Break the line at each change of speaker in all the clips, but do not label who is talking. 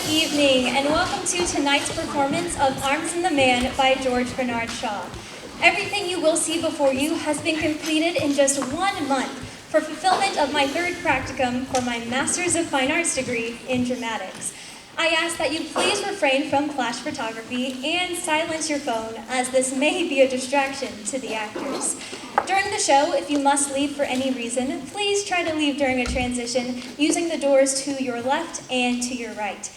evening, and welcome to tonight's performance of Arms in the Man by George Bernard Shaw. Everything you will see before you has been completed in just 1 month for fulfillment of my third practicum for my Master's of Fine Arts degree in dramatics. I ask that you please refrain from flash photography and silence your phone, as this may be a distraction to the actors. During the show, if you must leave for any reason, please try to leave during a transition using the doors to your left and to your right.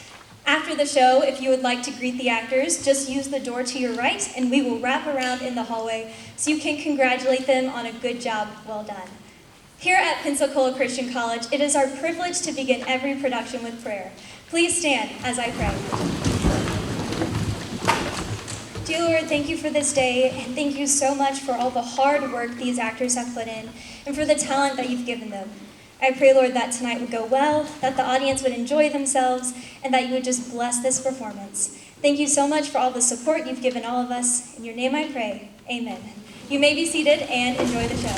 After the show, if you would like to greet the actors, just use the door to your right and we will wrap around in the hallway so you can congratulate them on a good job well done. Here at Pensacola Christian College, it is our privilege to begin every production with prayer. Please stand as I pray. Dear Lord, thank you for this day, and thank you so much for all the hard work these actors have put in, and for the talent that you've given them. I pray, Lord, that tonight would go well, that the audience would enjoy themselves, and that you would just bless this performance. Thank you so much for all the support you've given all of us. In your name I pray, amen. You may be seated and enjoy the show.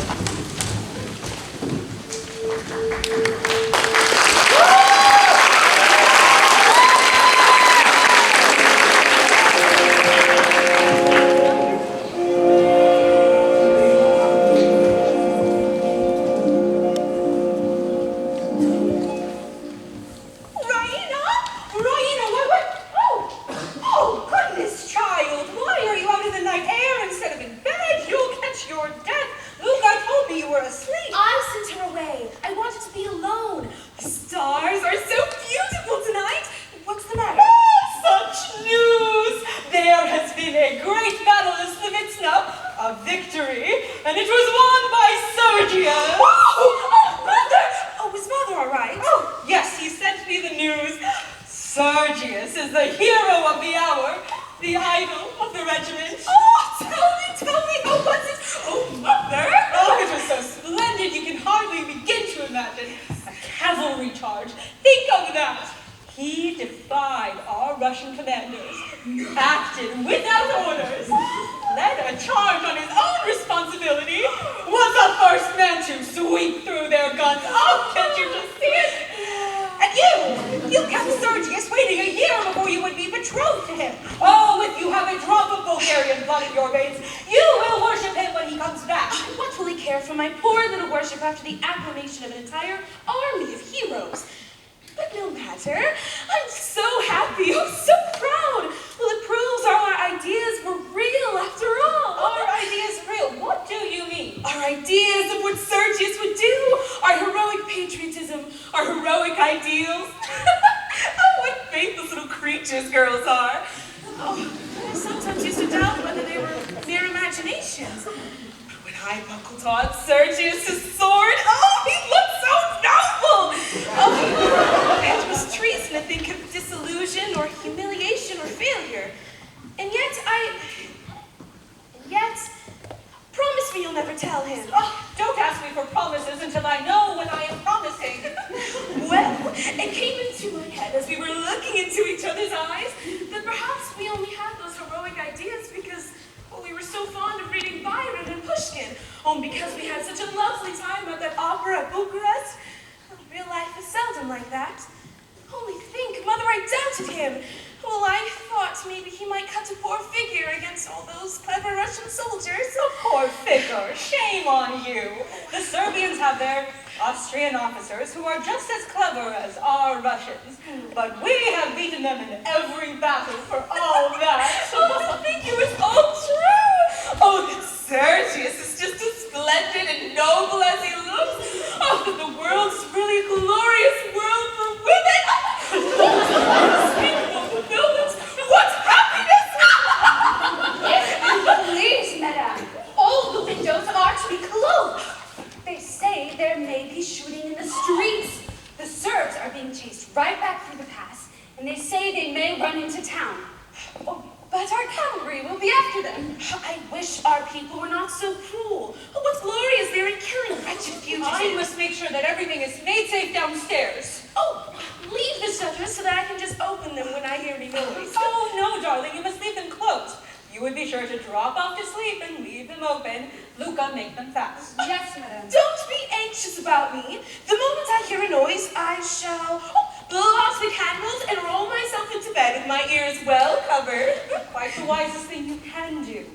Don't be anxious about me. The moment I hear a noise, I shall blow out the candles and roll myself bed with my ears well covered. Quite the wisest thing you can do.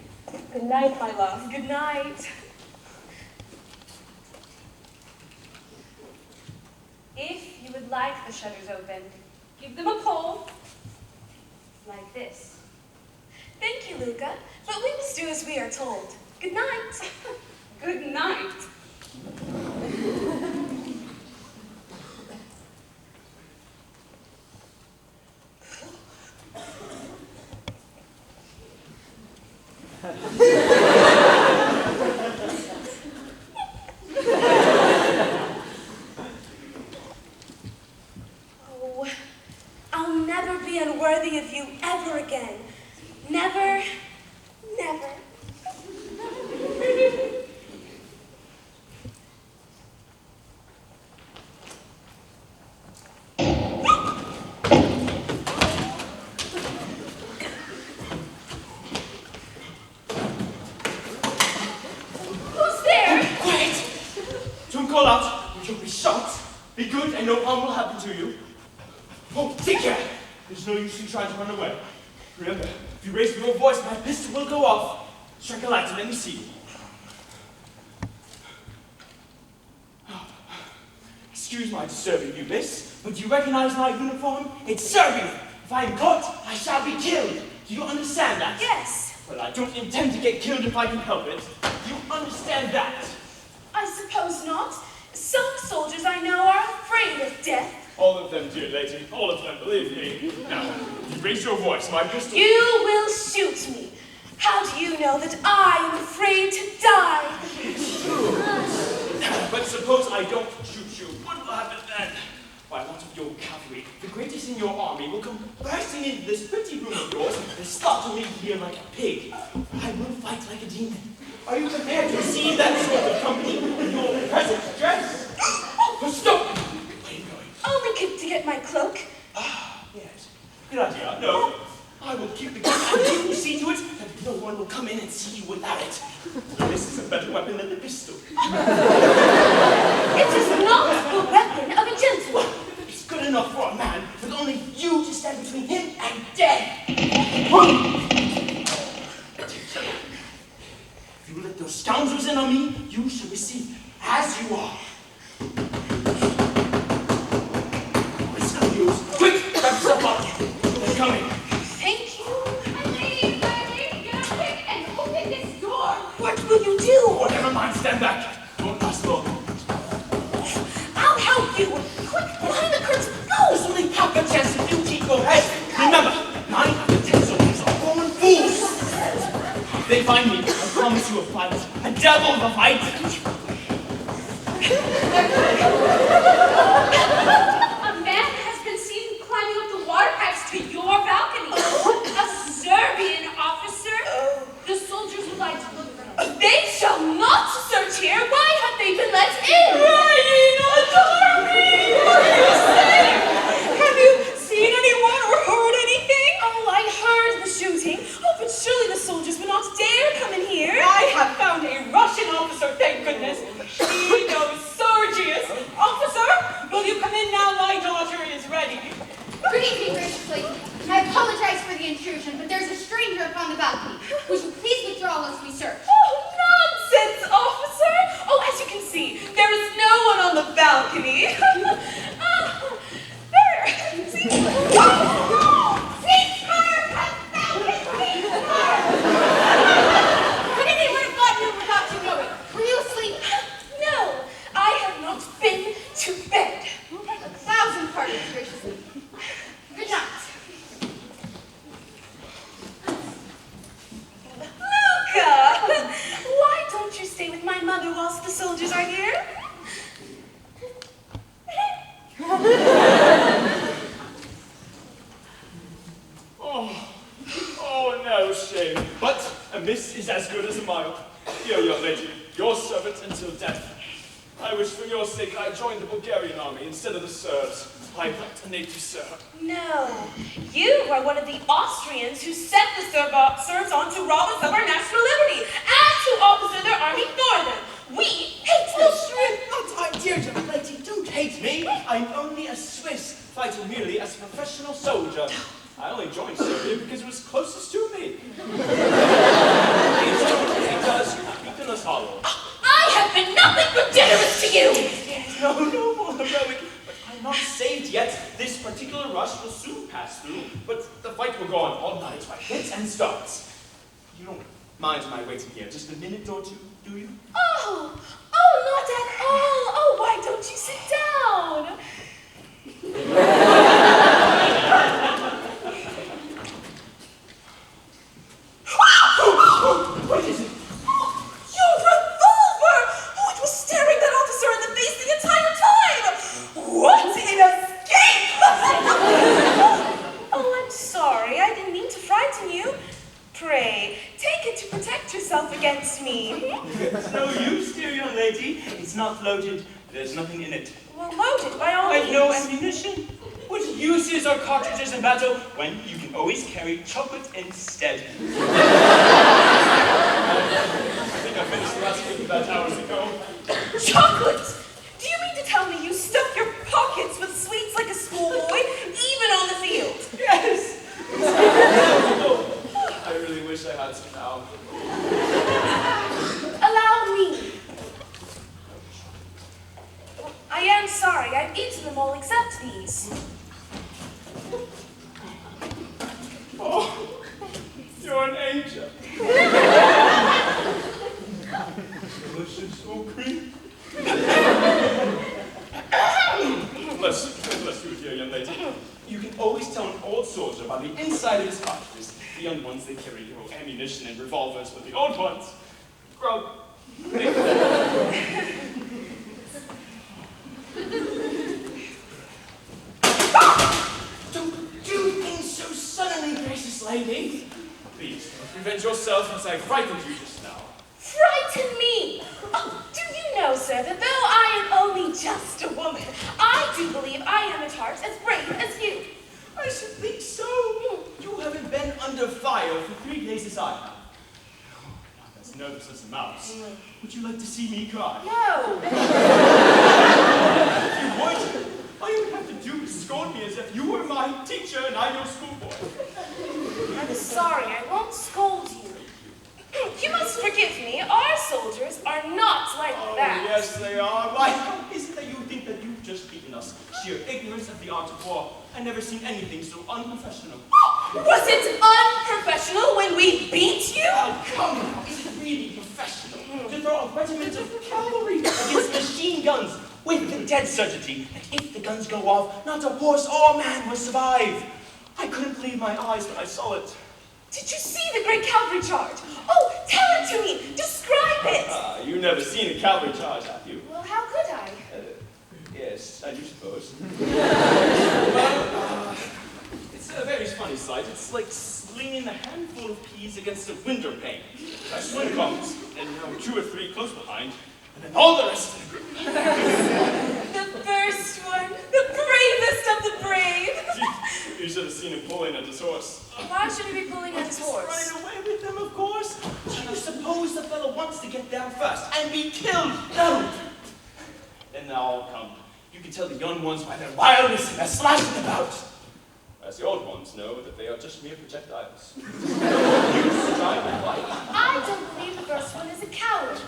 Good night, my love. Good night. If you would like the shutters opened, give them a pull. Like this.
Thank you, Luca, but we must do as we are told. Good night.
Good night.
Oh, I'll never be unworthy of you ever again. Never, never. Who's there?
Quiet! Don't call out, or you'll be shot. Be good and no harm will happen to you. Oh, take care! There's no use in trying to run away. Remember, if you raise your voice, my pistol will go off. Strike a light and let me see. Excuse my disturbing you, miss, but do you recognize my uniform? It's Serbian. If I am caught, I shall be killed. Do you understand that?
Yes.
Well, I don't intend to get killed if I can help it. Do you understand that?
I suppose not. Some soldiers I know are afraid of death.
All of them, dear lady. All of them, believe me. Now, if you raise your voice, my pistol...
You will shoot me. How do you know that I am afraid to die?
But suppose I don't shoot you. What will happen then? Why, a lot of your cavalry, the greatest in your army, will come bursting into this pretty room of yours and slaughter me here like a pig. I will fight like a demon. Are you prepared to receive that sort of company in your present dress? Oh, stop! Where are you going?
Only to get my cloak.
Ah, yes. Good idea. No. I will keep the gun and you will see to it that no one will come in and see you without it. This is a better weapon than the pistol.
It is not the weapon of a gentleman.
It's good enough for a man, with only you to stand between him and death. If you let those scoundrels in on me, you shall receive them as you are. It's no use. Quick, grab yourself up. They're coming.
Thank you.
Eileen, get up quick and open this door.
What will you do?
Oh, never mind, stand back. Don't pass long.
I'll help you. Quick, behind the curtain. Go.
There's only half a chance if you keep your head. Remember, 9 out of 10 soldiers are born fools. If they find me, I promise you a fight. A devil of a fight.
A man has been seen climbing up the water pipes to your balcony. A Serbian officer. The soldiers would like to look for him.
They shall not search here. Why have they been let in?
Rain, adore me! What are you saying? Have you seen anyone or heard anything?
Oh, I heard the shooting. Oh, but surely the soldiers would not dare come in here.
I have found a Russian officer, thank goodness. He knows Sergius. Officer, will you come in now? My daughter is ready.
Good evening, gracious lady. I apologize for the intrusion, but there's a stranger upon the balcony. Would you please withdraw lest we search?
Oh, nonsense, officer. Oh, as you can see, there is no one on the balcony. Ah, there. See?
Ceasefire! Confounded ceasefire! Could anyone have gotten you without you knowing? Were you asleep?
No, I have not been to bed.
1,000 pardons, gracious lady. Good night.
Luca, why don't you stay with my mother whilst the soldiers are here?
Oh, no shame. But a miss is as good as a mile. Here, young lady, your servant until death. I wish for your sake I joined the Bulgarian army instead of the Serbs. I'm not a native Serb.
No, you are one of the Austrians who sent the Serbs on to rob us of our national liberty and to officer their army for them. We hate Austria.
My dear young lady, don't hate me. I'm only a Swiss, fighting merely as a professional soldier. I only joined Serbia because it was closest to me. It does weaken us hollow.
I have been nothing but generous to you!
No, more heroic. But I'm not saved yet. This particular rush will soon pass through. But the fight will go on all night by hits and starts. You don't mind my waiting here just a minute or two, do you?
Oh, not at all. Oh, why don't you sit down?
What is it?
Your revolver! Oh, it was staring that officer in the face the entire time! What an escape! Oh, I'm sorry. I didn't mean to frighten you. Pray, take it to protect yourself against me.
It's no use, dear young lady. It's not loaded. There's nothing in it.
Well, load it by all
I've
means.
no ammunition. What use is our cartridges in battle when you can always carry chocolate instead? I think I finished the last week about hours ago.
Chocolate! Do you mean to tell me you stuff your pockets with sweets like a schoolboy, even on the field?
Yes! Oh, I really wish I had some now.
Allow me. I am sorry. I've eaten them all except these.
Oh, you're an angel. Delicious, oh cream. Bless you, dear young lady. You can always tell an old soldier by the inside of his cartridges. The young ones, they carry ammunition and revolvers, but the old ones, grub. Don't do things so suddenly, gracious lady. Please, revenge yourself as I frightened you just now.
Frighten me! Oh, do you know, sir, that though I am only just a woman, I do believe I am at heart as brave as you.
I should think so. You haven't been under fire for 3 days as I have. Not as nervous as a mouse. Would you like to see me cry?
No.
If you would, all you would have to do is scold me as if you were my teacher and I your schoolboy.
I'm sorry, I won't scold you. You must forgive me. Our soldiers are not like that.
Yes, they are. Why, how is it that you think that you've just beaten us? Sheer ignorance of the art of war. I've never seen anything so unprofessional.
Was it unprofessional when we beat you?
Oh, come now. Is it really professional to throw a regiment of cavalry against machine guns with the dead certainty that if the guns go off, not a horse or man will survive? I couldn't believe my eyes when I saw it.
Did you see the great cavalry charge? Oh, tell it to me. Describe it.
You've never seen a cavalry charge, have you?
Well, how could I?
Yes, I do suppose. It's a very funny sight. It's like slinging a handful of peas against a window pane. As one comes, and 2 or 3 close behind, and then all the rest of the group.
The first one, the bravest of the brave.
You should have seen him pulling at his horse.
Why should he be pulling at his horse?
Running away with them, of course. Do you suppose the fellow wants to get down first and be killed? No. Then they'll all come. You can tell the young ones by their wildness and their slashing about. As the old ones know that they are just mere projectiles. You strive to fight.
I don't believe the first one is a coward.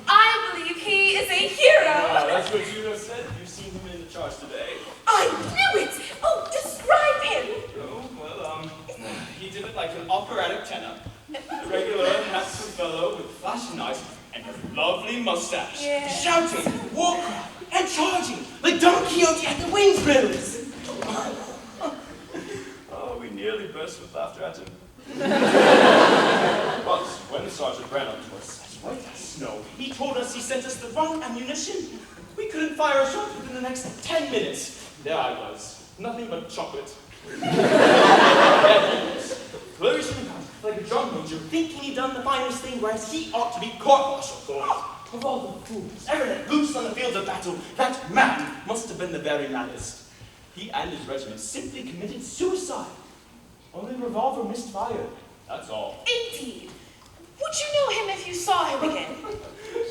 I believe he is a hero.
That's what you have said. You've seen him in the charge today.
I knew it. Oh, describe him.
Oh, well, he did it like an operatic tenor. A regular, handsome fellow with flashing eyes and a lovely mustache.
Yeah.
Shouting, war cry, and charging like Don Quixote at the Wings Brothers. Oh, we nearly burst with laughter at him. But when Sergeant ran up to us, as white as snow, he told us he sent us the wrong ammunition. We couldn't fire a shot within the next 10 minutes. There I was, nothing but chocolate. Flourishing like a drum major, thinking he'd done the finest thing, whereas he ought to be court-martialed for it. Of all the fools ever let loose on the field of battle, that man must have been the very maddest. He and his regiment simply committed suicide. Only the revolver missed fire. That's all.
Indeed. Would you know him if you saw him again?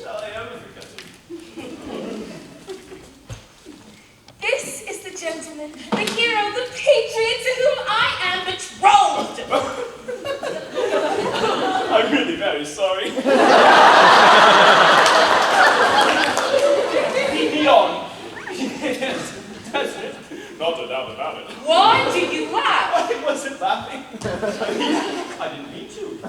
Shall I ever forget him?
This is the gentleman, the hero, the patriot to whom I am betrothed.
very sorry. Lead me on. Yes, that's it. Not a doubt about it.
Why do you laugh?
I wasn't laughing. I didn't mean to.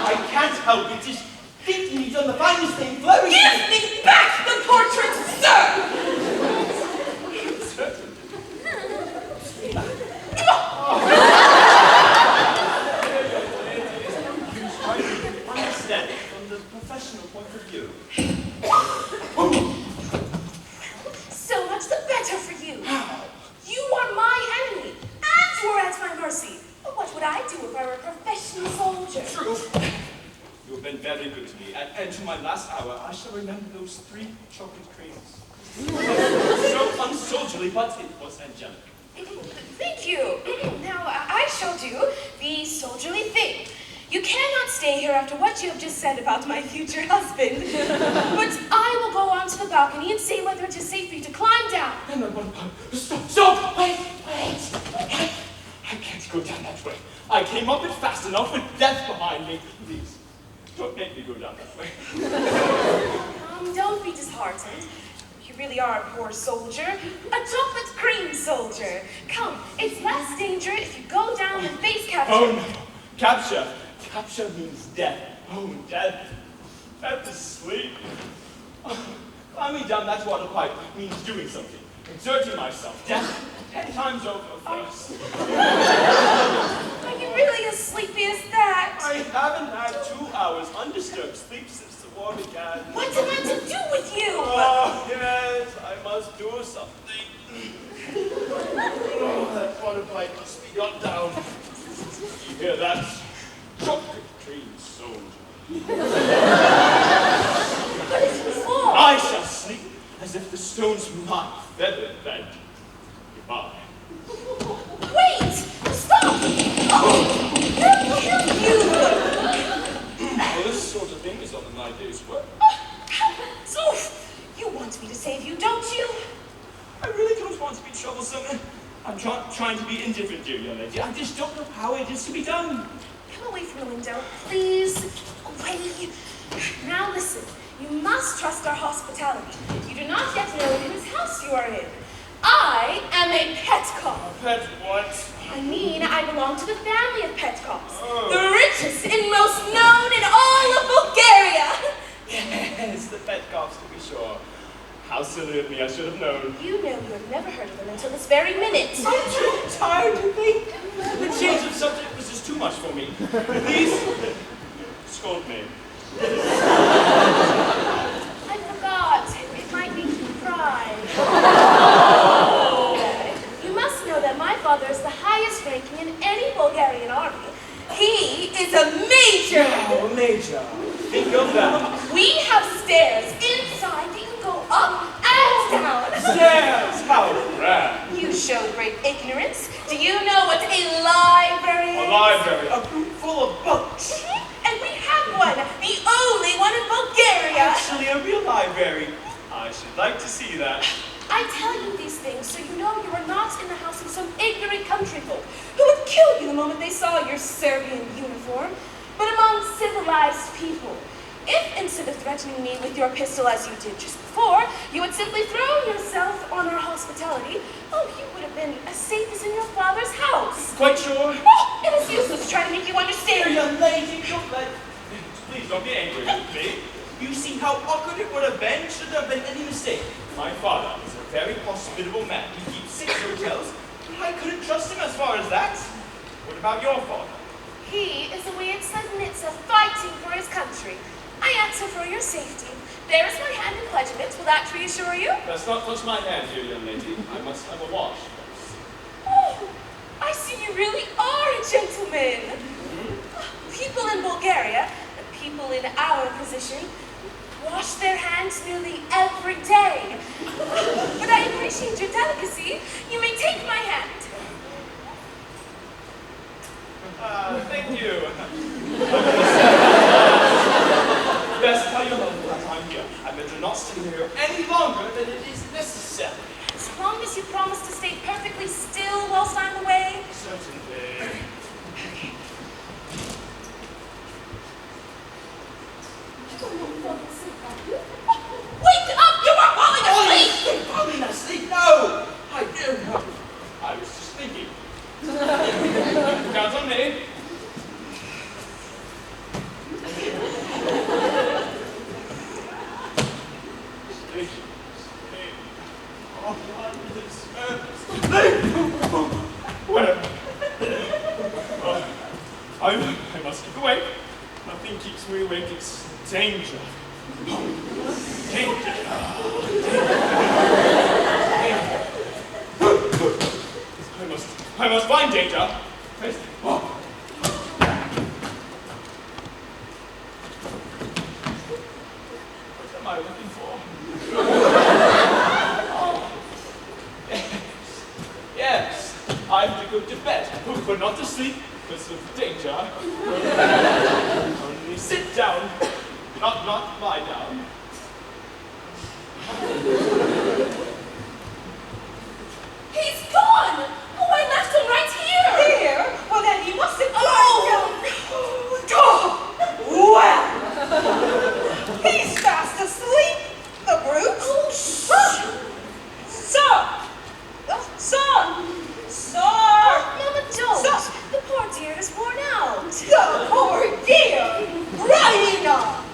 I can't help it. Just thinking he's done the finest thing flourishing.
Give me back the portrait, sir!
Understand it from the professional point of view.
So much the better for you. You are my enemy, and you are at my mercy. But what would I do if I were a professional soldier?
True. You have been very good to me, and to my last hour, I shall remember those 3 chocolate creams. So unsoldierly, but it was angelic.
Thank you. Now, I shall do the soldierly thing. You cannot stay here after what you have just said about my future husband. But I will go onto the balcony and see whether it is safe for you to climb down.
No, stop! Wait! I can't go down that way. I came up it fast enough with death behind me. Please, don't make me go down that way.
Don't be disheartened. You really are a poor soldier. A chocolate cream soldier. Come, it's less danger if you go down and face capture.
Oh no, capture. Capture means death. Oh, death. Death is sleep. Climbing down that water pipe means doing something. Exerting myself. Death 10 times over first.
Are you really as sleepy as that?
I haven't had 2 hours undisturbed sleep since the war began.
What am I to do with you?
Oh, yes, I must do something. Oh, that water pipe must be got down. You hear that? Chocolate cream soldier.
What is it for?
I shall sleep as if the stones were my feather bed. Goodbye.
Wait! Stop! Oh, they'll kill you!
Well, this sort of thing is on my day's work.
So, you want me to save you, don't you?
I really don't want to be troublesome. I'm trying to be indifferent, dear young lady. I just don't know how it is to be done.
Come away from the window, please. Away. Now listen, you must trust our hospitality. You do not yet know in whose house you are in. I am a Petkov.
Pet what?
I mean, I belong to the family of Petkovs,
Oh.
the richest and most known in all of Bulgaria.
Yes, the Petkovs, to be sure. How silly of me, I should have known.
You know you have never heard of them until this very minute.
I'm too tired to think. The change of subject was just too much for me. Please, scold me.
I forgot. It might make you cry. You must know that my father is the highest ranking in any Bulgarian army. He is a major.
Oh, Major. Think of that.
We have stairs inside that you can go up and down.
Stairs! How grand.
You show great ignorance. Do you know what a library is?
A library. A room full of books.
And we have one, the only one in Bulgaria.
Actually, a real library. I should like to see that.
I tell you these things so you know you are not in the house of some ignorant country folk who would kill you the moment they saw your Serbian uniform, but among civilized people. If instead of threatening me with your pistol as you did just before, you had simply thrown yourself on our hospitality, oh, you would have been as safe as in your father's house.
Quite sure?
Oh, it is useless to try to make you
Dear
understand.
young lady, don't let... Please don't be angry with me. You see how awkward it would have been should there have been any mistake. My father is a very hospitable man. He keeps 6 hotels. I couldn't trust him as far as that. What about your father?
He is a weird Slednitsa fighting for his country. I answer for your safety. There is my hand in pledgement. Will that reassure you?
Let's not touch my hand here, young lady. I must have a wash first.
Oh, I see you really are a gentleman. People in Bulgaria, people in our position, wash their hands nearly every day. But I appreciate your delicacy. You may take my hand.
Thank you. Best tell your mother that I'm here. I better not stay here any longer than it is necessary.
As long as you promise to stay perfectly still whilst I'm away.
Certainly. I must keep awake. Nothing keeps me awake. It's danger. Danger. I must find danger. First. What am I looking for? Yes, I have to go to bed, but not to sleep because of danger. Only sit down, not lie down.
He's gone! Oh, I left him right here!
Here? Well, then he must have Well, he's fast asleep, the brute.
Oh,
Sir! Sir!
Mama, don't!
Sir!
The poor dear is worn out.
The poor dear! Raina!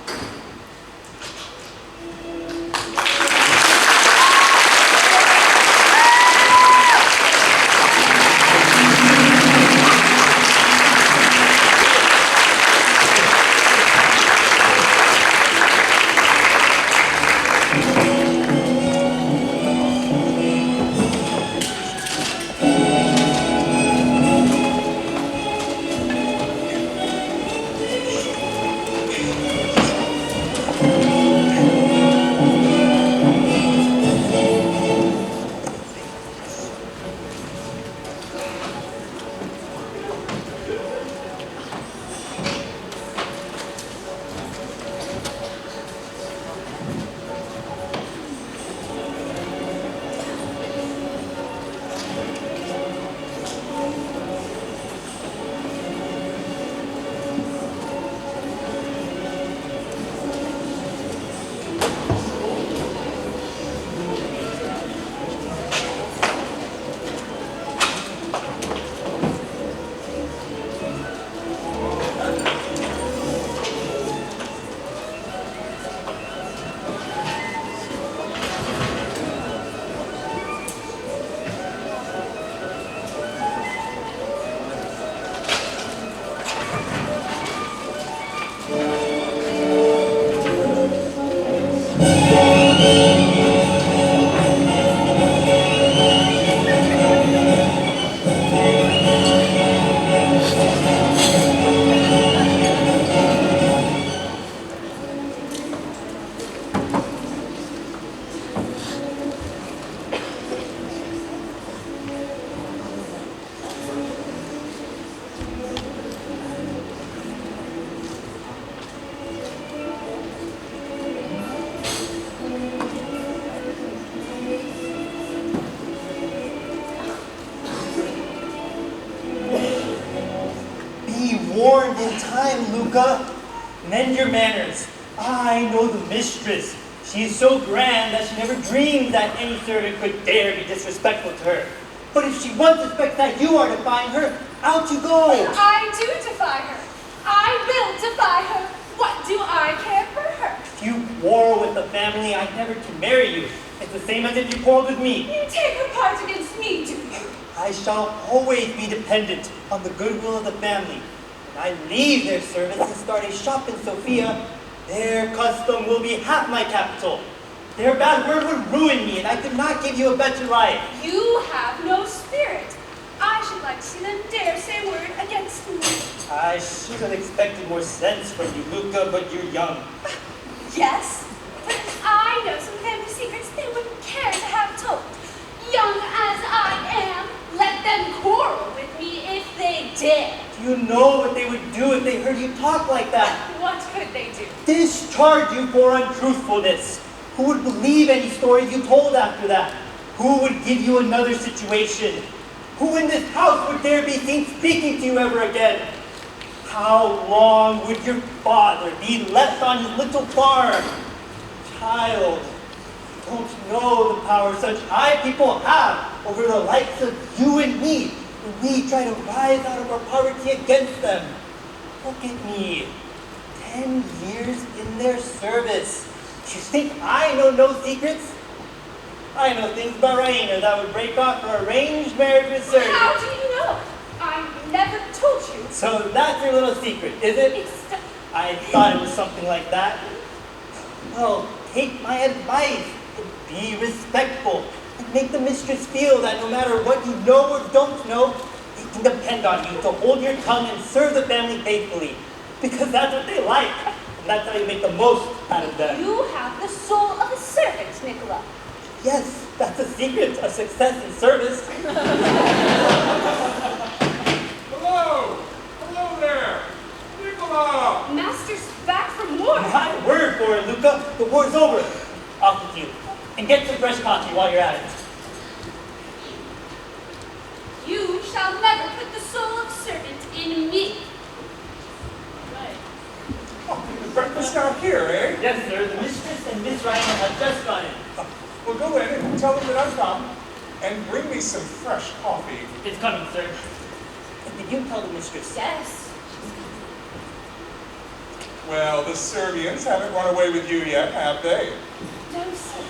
warned in time, Luca. Mend your manners. I know the mistress. She is so grand that she never dreamed that any servant could dare be disrespectful to her. But if she once suspects that you are defying her, out you go.
I do defy her. I will defy her. What do I care for her?
If you quarrel with the family, I never can marry you. It's the same as if you quarreled with me.
You take her part against me, do you?
I shall always be dependent on the goodwill of the family. When I leave their service and start a shop in Sofia, their custom will be half my capital. Their bad word would ruin me, and I could not give you a better life.
You have no spirit. I should like to see them dare say a word against me.
I should have expected more sense from you, Luca, but you're young.
Yes, but if I know some family secrets they wouldn't care to have told. Young as I am, let them quarrel with me if they dare.
Do you know what they would do if they heard you talk like that?
What could they do?
Discharge you for untruthfulness. Who would believe any stories you told after that? Who would give you another situation? Who in this house would dare be seen speaking to you ever again? How long would your father be left on his little farm? Child, you don't know the power such high people have over the likes of you and me when we try to rise out of our poverty against them. Look at me, 10 years in their service. Do you think I know no secrets? I know things about Raina that would break off her arranged marriage with Sergio.
How do you know? I never told you.
So that's your little secret, is it? I thought it was something like that. Well, take my advice. Be respectful. And make the mistress feel that no matter what you know or don't know, they can depend on you to hold your tongue and serve the family faithfully. Because that's what they like. And that's how you make the most out of them.
You have the soul of a servant, Nicola.
Yes, that's the secret of success in service.
Hello! Hello there! Nicola!
Master's back from war.
My word for it, Luca. The war's over. Off with you. And get some fresh coffee while you're at it.
You shall never put the soul of servant in me.
Oh, breakfast out here, eh?
Yes, sir. The mistress and Miss Ryan have just gone in.
Well, go in and tell them that I've come. And bring me some fresh coffee.
It's coming, sir. And did you tell the mistress?
Yes.
Well, the Serbians haven't run away with you yet, have they?
No, sir.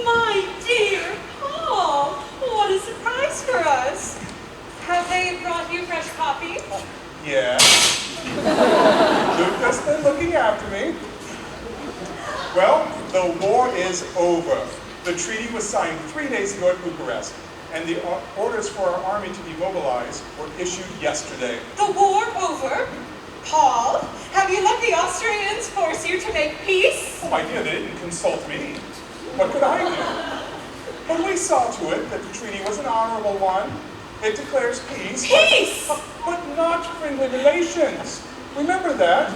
My dear Paul, what a surprise for us. Have they brought you fresh coffee?
Yeah. Luca's been looking after me. Well, the war is over. The treaty was signed 3 days ago at Bucharest, and the orders for our army to demobilize were issued yesterday.
The war over? Paul, have you let the Austrians force you to make peace?
Oh, my dear, they didn't consult me. What could I do? But we saw to it that the treaty was an honorable one. It declares peace.
Peace!
But not friendly relations. Remember that?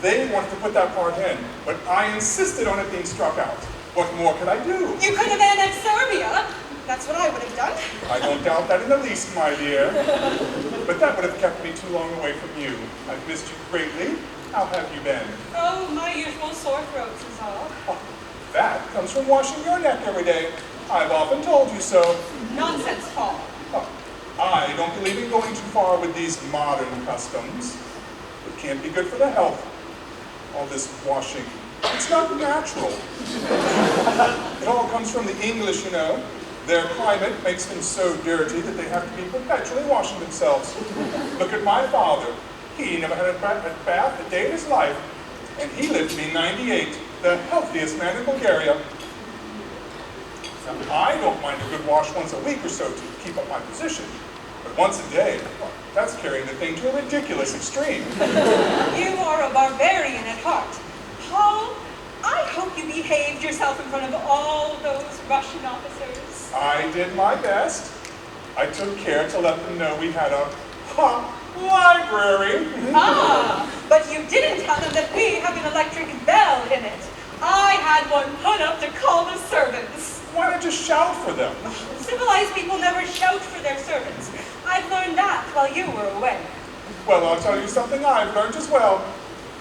They wanted to put that part in, but I insisted on it being struck out. What more could I do?
You could have annexed Serbia. That's what I would have done.
I don't doubt that in the least, my dear. But that would have kept me too long away from you. I've missed you greatly. How have you been?
Oh, my usual sore throats is all.
Oh, that comes from washing your neck every day. I've often told you so.
Nonsense, Paul.
Oh, I don't believe in going too far with these modern customs. It can't be good for the health. All this washing. It's not natural. It all comes from the English, you know. Their climate makes them so dirty that they have to be perpetually washing themselves. Look at my father. He never had a bath a day in his life, and he lived to be 98, the healthiest man in Bulgaria. Now, I don't mind a good wash once a week or so to keep up my position, but once a day, well, that's carrying the thing to a ridiculous extreme.
You are a barbarian at heart. Paul, I hope you behaved yourself in front of all those Russian officers.
I did my best. I took care to let them know we had a library.
Ah, but you didn't tell them that we have an electric bell in it. I had one put up to call the servants.
Why not just shout for them?
Civilized people never shout for their servants. I've learned that while you were away.
Well, I'll tell you something I've learned as well.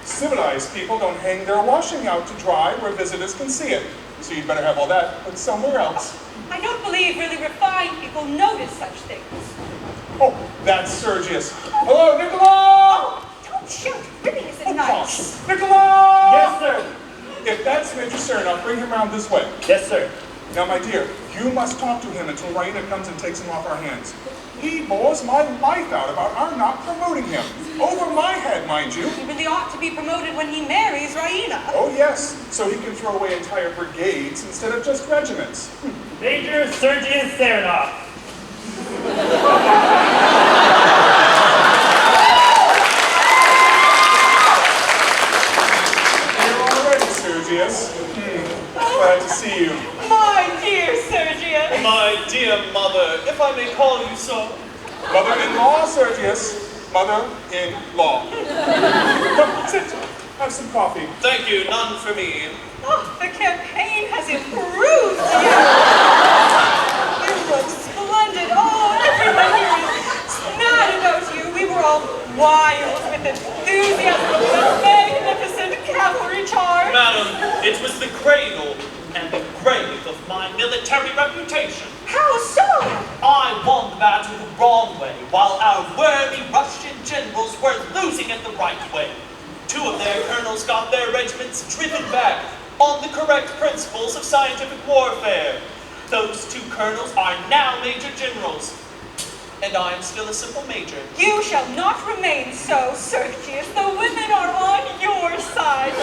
Civilized people don't hang their washing out to dry where visitors can see it. So you'd better have all that put somewhere else.
I don't believe really refined people notice such things.
Oh, that's Sergius. Hello, Nicola!
Don't shout, really isn't nice.
Nicola!
Yes, sir.
If that's Major Cernov, bring him round this way.
Yes, sir.
Now, my dear, you must talk to him until Raina comes and takes him off our hands. He bores my life out about our not promoting him. Over my head, mind you.
He really ought to be promoted when he marries Raina.
Oh, yes, so he can throw away entire brigades instead of just regiments.
Major Sergius Saranov.
Here already, Sergius. Glad to see you.
My dear Sergius.
My dear mother, if I may call you so.
Mother-in-law, Sergius. Mother-in-law. Come, sit. Have some coffee.
Thank you, none for me.
Oh, the campaign has improved you. You look splendid. Oh, everyone here is mad about you. We were all wild with enthusiasm for the magnificent cavalry charge.
Madam, it was the cradle and the grave of my military reputation.
How so?
I won the battle the wrong way, while our worthy Russian generals were losing it the right way. 2 of their colonels got their regiments driven back on the correct principles of scientific warfare. Those 2 colonels are now major generals.
and I am still a simple major.
You shall not remain so, Sergius. The women are on your side.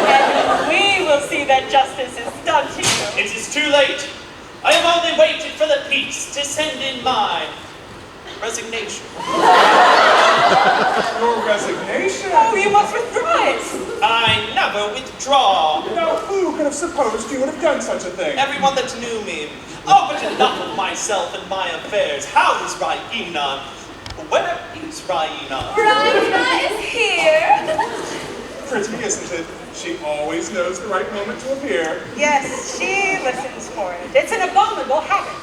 And we will see that justice is done to you.
It is too late. I have only waited for the peace to send in my resignation.
Your resignation?
Oh, you must withdraw it.
I never withdraw.
Now, who could have supposed you would have done such a thing?
Everyone that knew me. Oh, but enough of myself and my affairs. How is Raina? Where is Raina?
Raina is here.
Pretty, isn't it? She always knows the right moment to appear.
Yes, she listens for it. It's an abominable habit.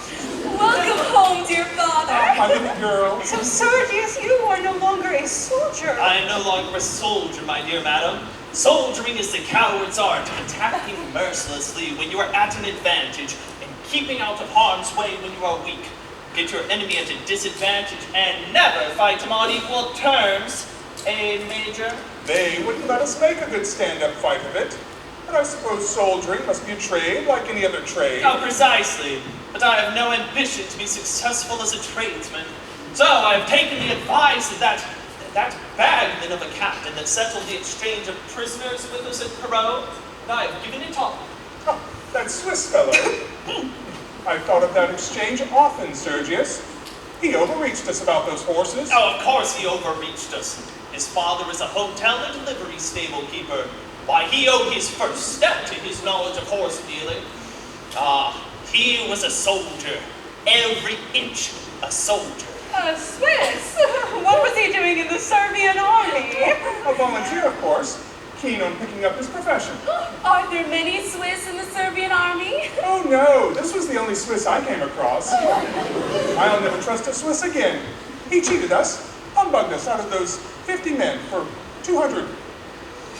Welcome home, dear father.
My little girl.
So, Sergius, you are no longer a soldier.
I am no longer a soldier, my dear madam. Soldiering is the coward's art of attacking mercilessly when you are at an advantage and keeping out of harm's way when you are weak. Get your enemy at a disadvantage and never fight him on equal terms. Eh, Major?
They wouldn't let us make a good stand-up fight of it. But I suppose soldiering must be a trade like any other trade.
Oh, precisely. But I have no ambition to be successful as a tradesman. So I have taken the advice of that bagman of a captain that settled the exchange of prisoners with us at Perot, and I have given it up.
Oh, that Swiss fellow. I've thought of that exchange often, Sergius. He overreached us about those horses.
Oh, of course he overreached us. His father is a hotel and livery stable keeper. Why, he owed his first step to his knowledge of horse dealing. He was a soldier. Every inch a soldier.
A Swiss? What was he doing in the Serbian army?
A volunteer, of course. Keen on picking up his profession.
Are there many Swiss in the Serbian army?
Oh no, this was the only Swiss I came across. I'll never trust a Swiss again. He cheated us, humbugged us out of those 50 men for 200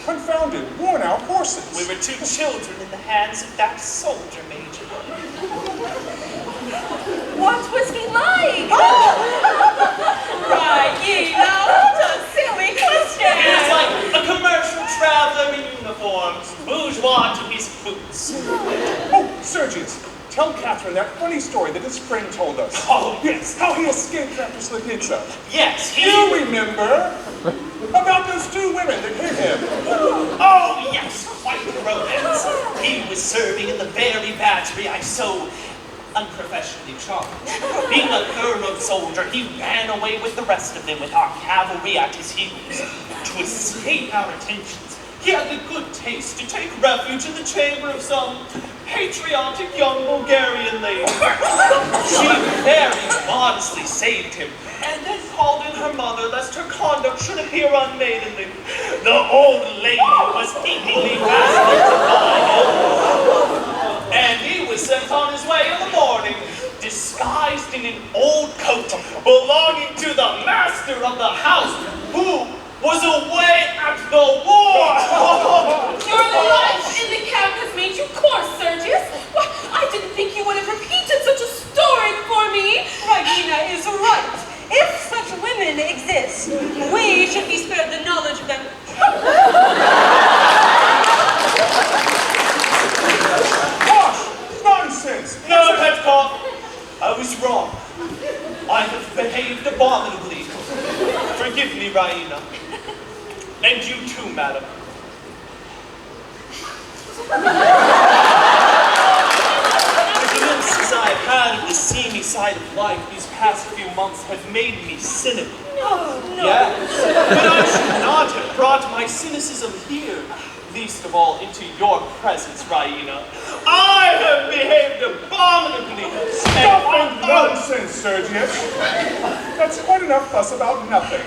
confounded, worn-out horses.
We were two children in the hands of that soldier, Major.
What was he like?
Raina, what a silly question!
He was like a commercial traveler in uniform, bourgeois to his boots.
Oh, Sergius, tell Catherine that funny story that his friend told us.
Oh, yes.
How he escaped after Slipnitsa.
Yes, he...
You remember? About those two women that hit him.
Oh, yes, quite romance. He was serving in the very battery I so unprofessionally charged. Being a thorough soldier, he ran away with the rest of them with our cavalry at his heels. To escape our attentions, he had the good taste to take refuge in the chamber of some patriotic young Bulgarian lady. She very modestly saved him, and then called in her mother lest her conduct should appear unmaidenly. The old lady was equally fascinated by him, and he was sent on his way in the morning, disguised in an old coat belonging to the master of the house, who was away at the war.
Your life in the camp has made you coarse, Sergius. Why, I didn't think you would have repeated such a story before me.
Raina is right. If such women exist, we should be spared the knowledge of them.
Gosh, nonsense.
No, Petkov, I was wrong. I have behaved abominably. Forgive me, Raina. And you too, madam. The glimpses I have had of the seamy side of life these past few months have made me cynical.
No.
Yes, but I should not have brought my cynicism here, least of all into your presence, Raina. I have behaved abominably.
Stop that nonsense, Sergius. That's quite enough fuss about nothing.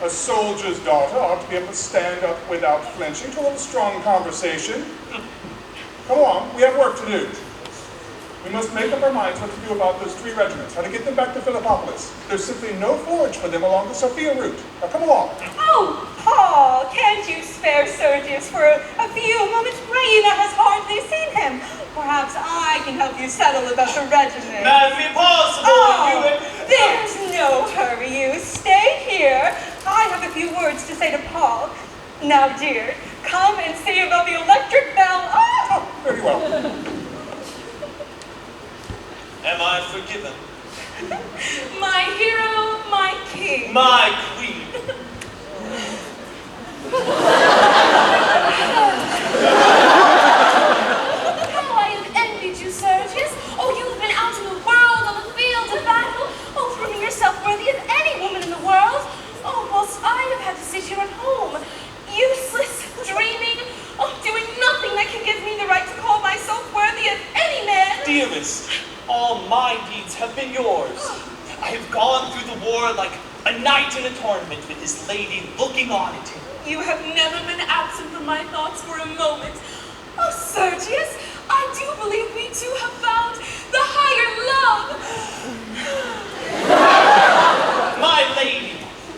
A soldier's daughter ought to be able to stand up without flinching to a little strong conversation. Come on, we have work to do. We must make up our minds what to do about those 3 regiments, how to get them back to Philippopolis. There's simply no forage for them along the Sofia route. Now come along.
Oh, Paul, can't you spare Sergius for a few moments? Raina has hardly seen him. Perhaps I can help you settle about the regiment.
That be possible.
Oh, there's no hurry, you. Stay here. I have a few words to say to Paul. Now, dear, come and see about the electric bell.
Oh, very well.
Am I forgiven?
My hero, my king.
My queen.
How I have envied you, Sergius. Oh, you've been out in the world, on the field of battle. Oh, proving yourself worthy of any woman in the world. Oh, whilst I have had to sit here at home, useless, dreaming, oh, doing nothing that can give me the right to call myself worthy of any man.
Dearest, all my deeds have been yours. I have gone through the war like a knight in a tournament with his lady looking on at him.
You have never been absent from my thoughts for a moment. Oh, Sergius, I do believe we two have found the higher love.
My lady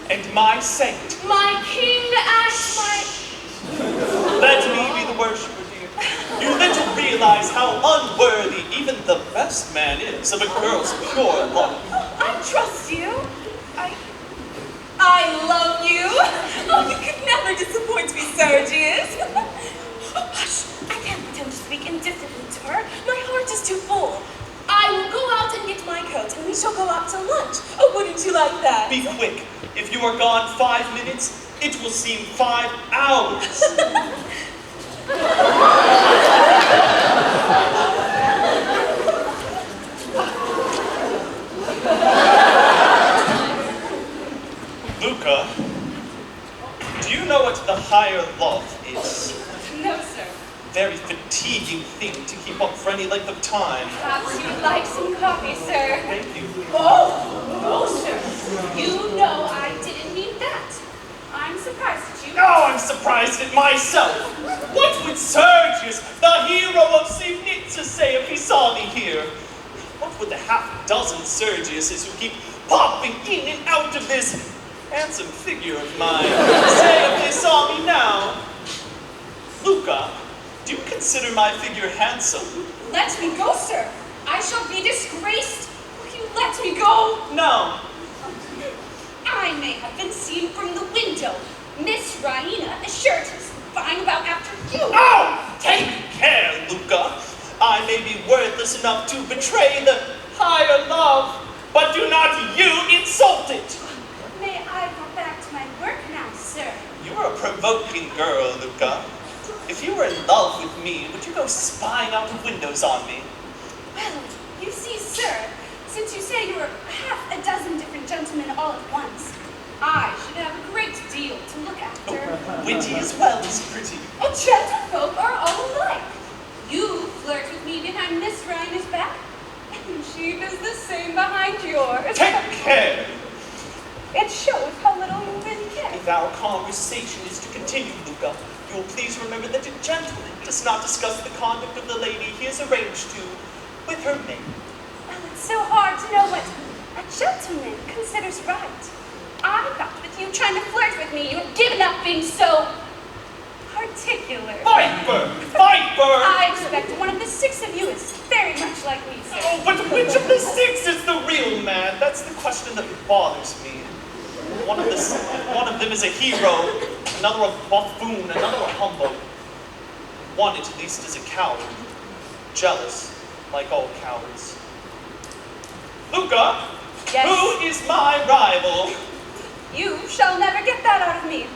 and my saint.
My king and my...
Let me be the worshiper, dear. You little realize how unworthy even the best man is of a girl's pure love.
I trust you. I love you. Oh, you could never disappoint me, Sergius. Oh, hush, I can't pretend to speak indifferently to her. My heart is too full. I will go out and get my coat, and we shall go out to lunch. Oh, wouldn't you like that?
Be quick. If you are gone 5 minutes, it will seem 5 hours. Luca, do you know what the higher love is?
No, sir.
Very fatiguing thing to keep up for any length of time.
Perhaps you'd like some coffee, sir.
Thank you.
Oh, sir. You know I didn't mean that. I'm surprised at you.
No, I'm surprised at myself. What would Sergius, the hero of Sivnitsa, say if he saw me here? What would the half-dozen Sergiuses who keep popping in and out of this handsome figure of mine say if they saw me now? Luca, do you consider my figure handsome?
Let me go, sir. I shall be disgraced. Will you let me go?
No.
I may have been seen from the window. Miss Raina assured us spying about after you.
Oh! Take care, Luca. I may be worthless enough to betray the higher love, but do not you insult it.
May I go back to my work now, sir?
You're a provoking girl, Luca. If you were in love with me, would you go spying out of windows on me?
Well, you see, sir, since you say you're half a dozen different gentlemen all at once, I should have a great deal to look after.
Witty as well as pretty.
Oh, gentlefolk are all alike. You flirt with me behind Miss Raina's back, and she does the same behind yours.
Take care!
It shows how little you really care.
If our conversation is to continue, Luca, you will please remember that a gentleman does not discuss the conduct of the lady he is arranged to with her maid.
Well, it's so hard to know what a gentleman considers right. I thought with you trying to flirt with me, you had given up being so particular.
Viper! Viper!
I expect one of the 6 of you is very much like me, sir.
Oh, but which of the 6 is the real man? That's the question that bothers me. One of them is a hero, another a buffoon, another a humbug. One, at least, is a coward. Jealous, like all cowards. Luca,
Yes?
who is my rival?
You shall never get that out of me.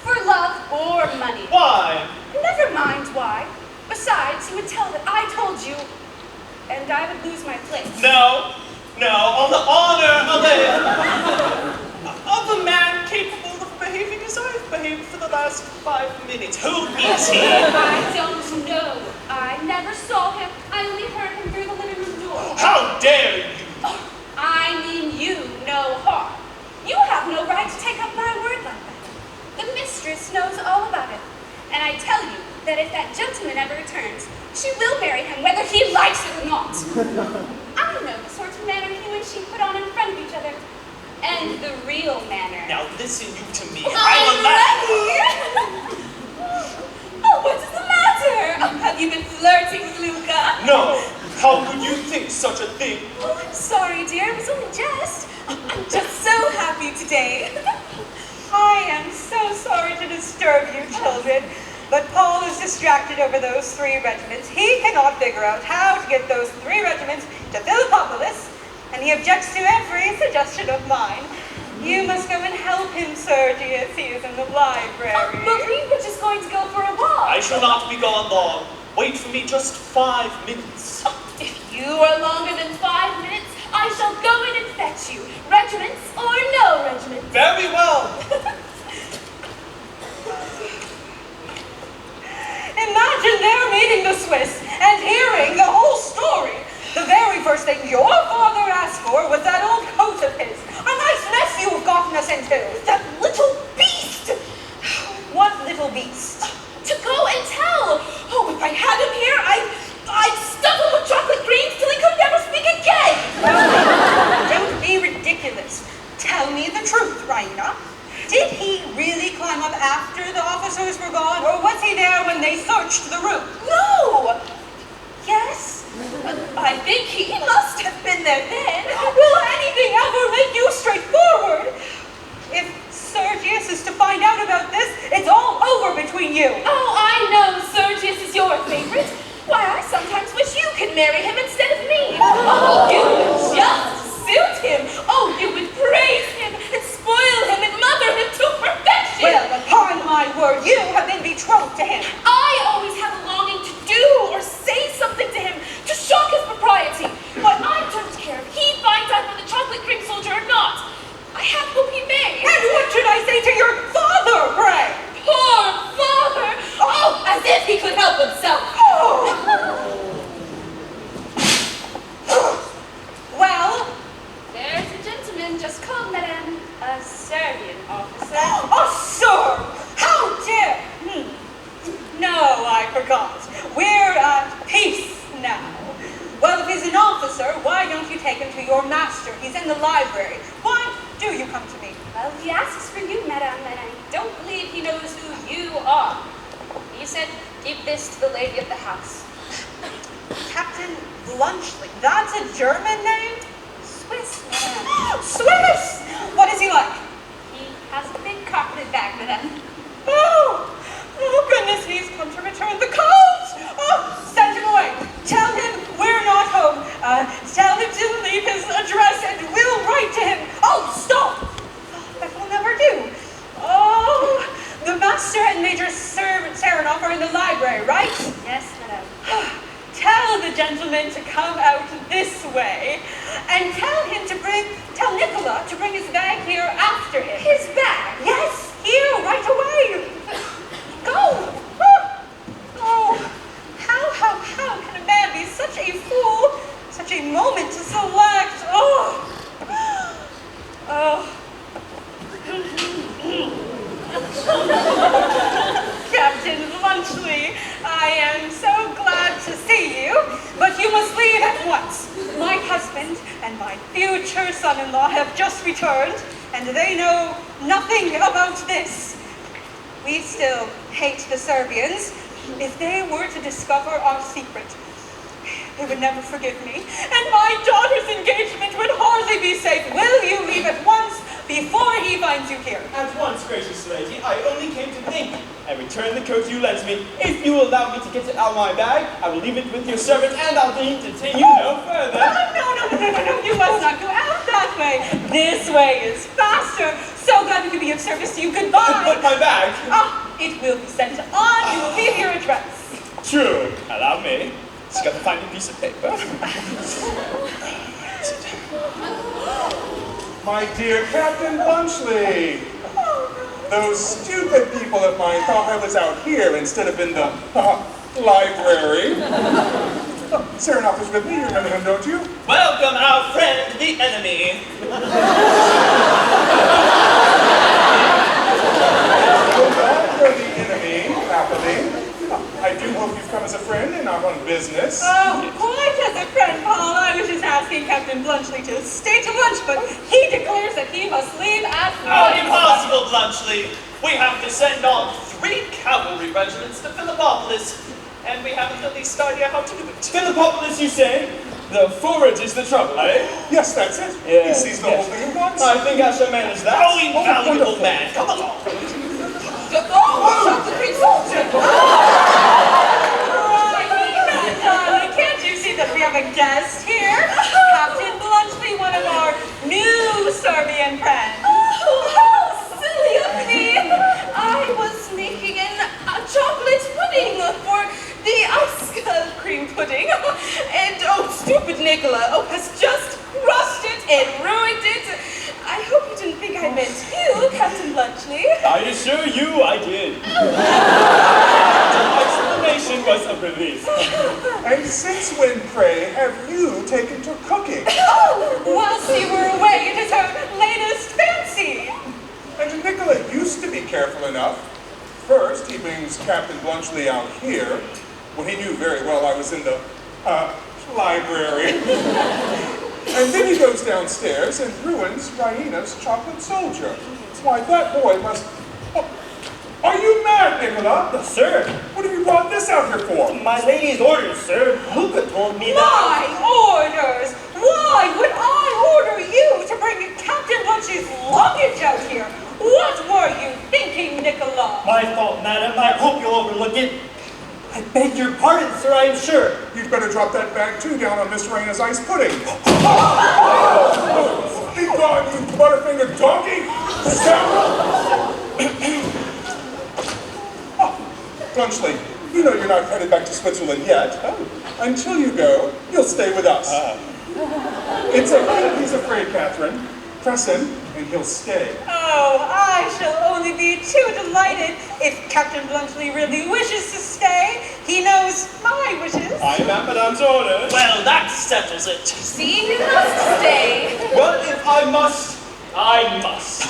For love or money.
Why?
Never mind why. Besides, you would tell that I told you, and I would lose my place.
No, on the honor of a man capable of behaving as I've behaved for the last 5 minutes. Who is he?
I don't know. I never saw him. I only heard him through the living room door.
How dare you?
Oh, I mean you no harm. You have no right to take up my word like that. The mistress knows all about it. And I tell you that if that gentleman ever returns, she will marry him whether he likes it or not. I know the sort of manner he and she put on in front of each other. And the real manner.
Now listen you to me.
I'm ready! Oh, what is the matter? Oh, have you been flirting with Luca?
No, how could you think such a thing?
Oh, I'm sorry, dear. It was only jest. I'm just so happy today.
I am so sorry to disturb you, children, but Paul is distracted over those 3 regiments. He cannot figure out how to get those 3 regiments to Philippopolis, and he objects to every suggestion of mine. You must go and help him, Sergius. He is in the library.
But we were just going to go for a walk.
I shall not be gone long. Wait for me just 5 minutes.
If you are longer than 5 minutes, I shall go in and fetch you. Regiments or no regiments.
Very well.
Imagine their meeting the Swiss and hearing the whole story. The very first thing your father asked for was that old coat of his. A nice mess you've gotten us into.
That little beast!
What little beast?
To go and tell! Oh, if I had him here, I'd stuff him with chocolate creams till he could never speak again!
Don't be ridiculous. Tell me the truth, Raina. Did he really climb up after the officers were gone, or was he there when they searched the room?
No! Yes? I think he must have been there then.
Will anything ever make you straightforward? If Sergius is to find out about this, it's all over between you.
Oh, I know Sergius is your favorite. Why, I sometimes wish you could marry him instead of me. Oh, you would just suit him. Oh, you would praise him and spoil him and mother him to perfection.
Well, upon my word, you have been betrothed to him.
I always have a longing to do or say something to him to shock his propriety. But I don't care if he finds out I'm the chocolate cream soldier or not. I have hope he may.
And what should I say to your father, pray?
Poor father! Oh, as if he could help himself.
Well?
There's a gentleman just called, madame. A Serbian officer.
Oh, sir! How dare! No, I forgot. We're at peace now. Well, if he's an officer, why don't you take him to your master? He's in the library. Why do you come to me?
Well, he asks for you, madame, and I don't believe he knows who you are. He said, give this to the lady of the house.
Captain Blunchley. That's a German name?
Swiss, madame.
Swiss! What is he like?
He has a big carpeted bag, madame.
Oh, goodness, he's come to return the coat! Oh, send him away. Tell him we're not home. Tell him to leave his address and we'll write to him. Oh, stop! That will never do. Oh, the master and Major Serenoff are in the library, right?
Yes, madame.
Tell the gentleman to come out this way and tell Nicola to bring his bag here after him.
His bag?
Yes, here, right away. Go! Oh, how can a man be such a fool? Such a moment to select. Captain Blunchley, I am so glad to see you, but you must leave at once. My husband and my future son-in-law have just returned, and they know nothing about this. We still hate the Serbians. If they were to discover our secret, they would never forgive me, and my daughter's engagement would hardly be safe. Will you leave at once before he finds you here?
At once, gracious lady, I only came to think and return the coat you lent me. If you will allow me to get it out of my bag, I will leave it with your servant, and I'll detain you no further.
No, you must not go out that way. This way is faster. So glad we could be of service to you. Goodbye.
But my bag?
It will be sent on. You will leave your address.
True. Allow me. Just got to find a piece of paper.
My dear Captain Blunchley, those stupid people of mine thought I was out here instead of in the library. Serenoff is with me, you remember him, don't you?
Welcome, our friend, the enemy.
You're the enemy, happily. I do hope you've come as a friend and not on business.
Oh, quite as a friend, Paul. I was just asking Captain Blunchley to stay to lunch, but he declares that he must leave at once.
Impossible, Blunchley. We have to send on 3 cavalry regiments to Philippopolis, and we haven't the least idea how to do it.
Philippopolis, you say? The forage is the trouble, eh?
Yes, that's it. He sees the whole thing at once.
I think I shall manage that.
Oh, invaluable man, come along.
Darling, can't you see that we have have a guest here. Captain Bluntschli, one of our new Serbian friends.
Oh, how silly of me! I was making a chocolate pudding for the ice cream pudding, and stupid Nicola has just crushed it and ruined it. I hope you didn't think I meant you, Captain Bluntschli.
I assure you I did. The explanation was a relief.
And since when, pray, have you taken to cooking?
Whilst you were away, it is her latest fancy.
And Nicola used to be careful enough. First, he brings Captain Bluntschli out here, when he knew very well I was in the, library. And then he goes downstairs and ruins Raina's chocolate soldier. Why, that boy must... Oh, are you mad, Nicola?
Sir,
What have you brought this out here for?
my lady's orders, sir. Luca told me that...
My orders! Why would I order you to bring Captain Bluntschli's luggage out here? What were you thinking, Nicola?
My fault, madam. I hope you'll overlook it. I beg your pardon, sir, I am sure.
You'd better drop that bag, too, down on Miss Raina's ice pudding. Be gone, you butterfingered donkey! Scoundrel! Bluntschli, you know you're not headed back to Switzerland yet. Until you go, you'll stay with us. It's okay, he's afraid, Catherine. Press him, and he'll stay.
Oh, I shall only be too delighted if Captain Bluntschli really wishes to stay. He knows my wishes.
I am at Madame's orders.
Well, that settles it.
See, you must stay.
Well, if I must, I must.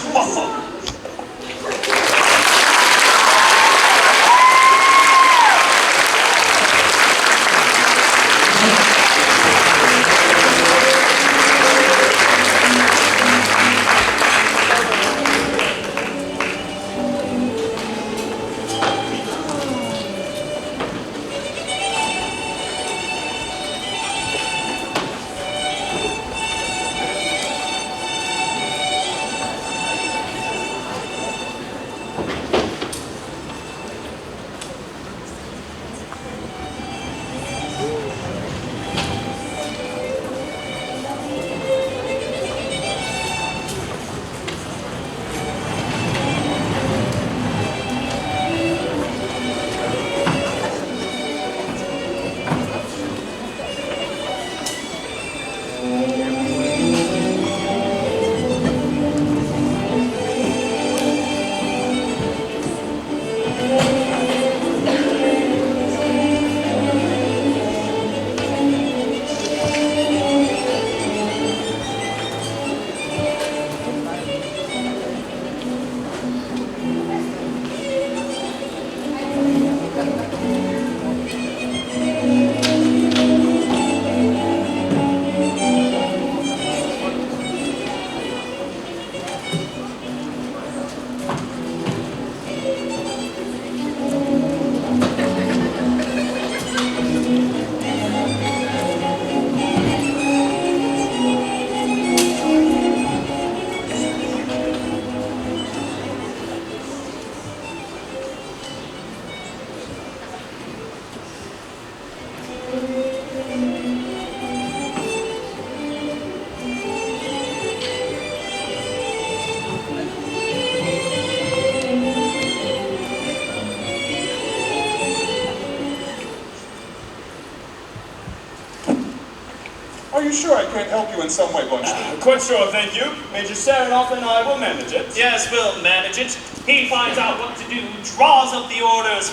Are you sure I can't help you in some way, Bluntschli?
Quite sure, thank you. Major Saranoff and I will manage it.
Yes, we'll manage it. He finds out what to do, draws up the orders,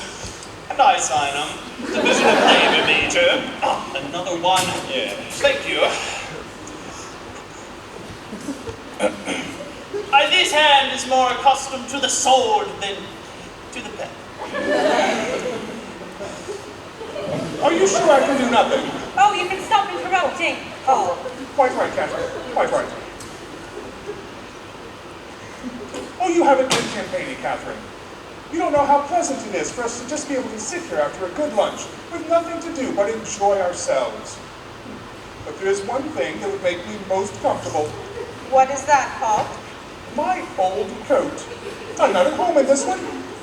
and I sign them. Division of labor, Major. Oh, another one.
Yeah.
Thank you. This hand is more accustomed to the sword than to the pen.
Are you sure I can do nothing?
Oh, you can stop interrupting. Oh.
Quite right, Catherine. Quite right. Oh, you haven't been campaigning, Catherine. You don't know how pleasant it is for us to just be able to sit here after a good lunch with nothing to do but enjoy ourselves. But there is one thing that would make me most comfortable.
What is that, Paul?
My old coat. I'm not at home in this one.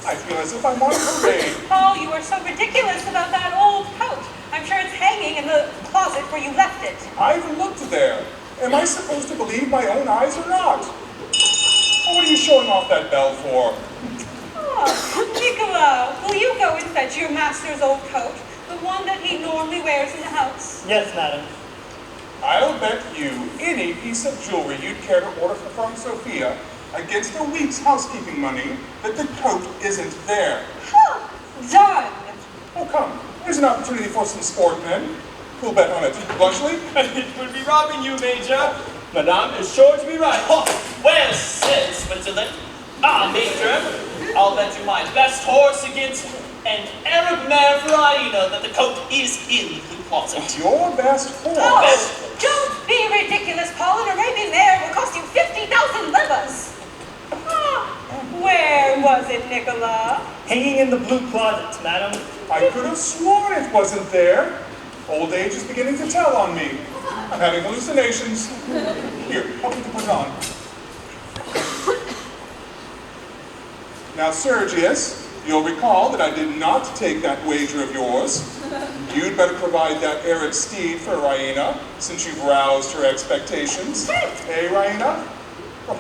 I feel as if I'm on parade.
Paul, you are so ridiculous about that old coat. I'm sure it's hanging in the closet where you left it.
I've looked there. Am I supposed to believe my own eyes or not? What are you showing off that bell for?
Oh, Nicola, will you go and fetch your master's old coat? The one that he normally wears in the house?
Yes, madam.
I'll bet you any piece of jewelry you'd care to order from Sophia against a week's housekeeping money that the coat isn't there.
Huh, done.
Oh, come. There's an opportunity for some sport, then. Who'll bet on it? Bluntschli?
It would be robbing you, Major. Madame is sure to be right.
Oh, well said, Switzerland. Ah, Major, I'll bet you my best horse against an Arab mare Raina that the coat is in the closet.
Your best horse?
Oh, don't be ridiculous, Paul. An Arabian mare will cost you 50,000 livres. Where was it, Nicola?
Hanging in the blue closet, madam.
I could have sworn it wasn't there. Old age is beginning to tell on me. I'm having hallucinations. Here, help me to put it on. Now, Sergius, you'll recall that I did not take that wager of yours. You'd better provide that Arab steed for Raina, since you've roused her expectations. Hey, Raina? Oh,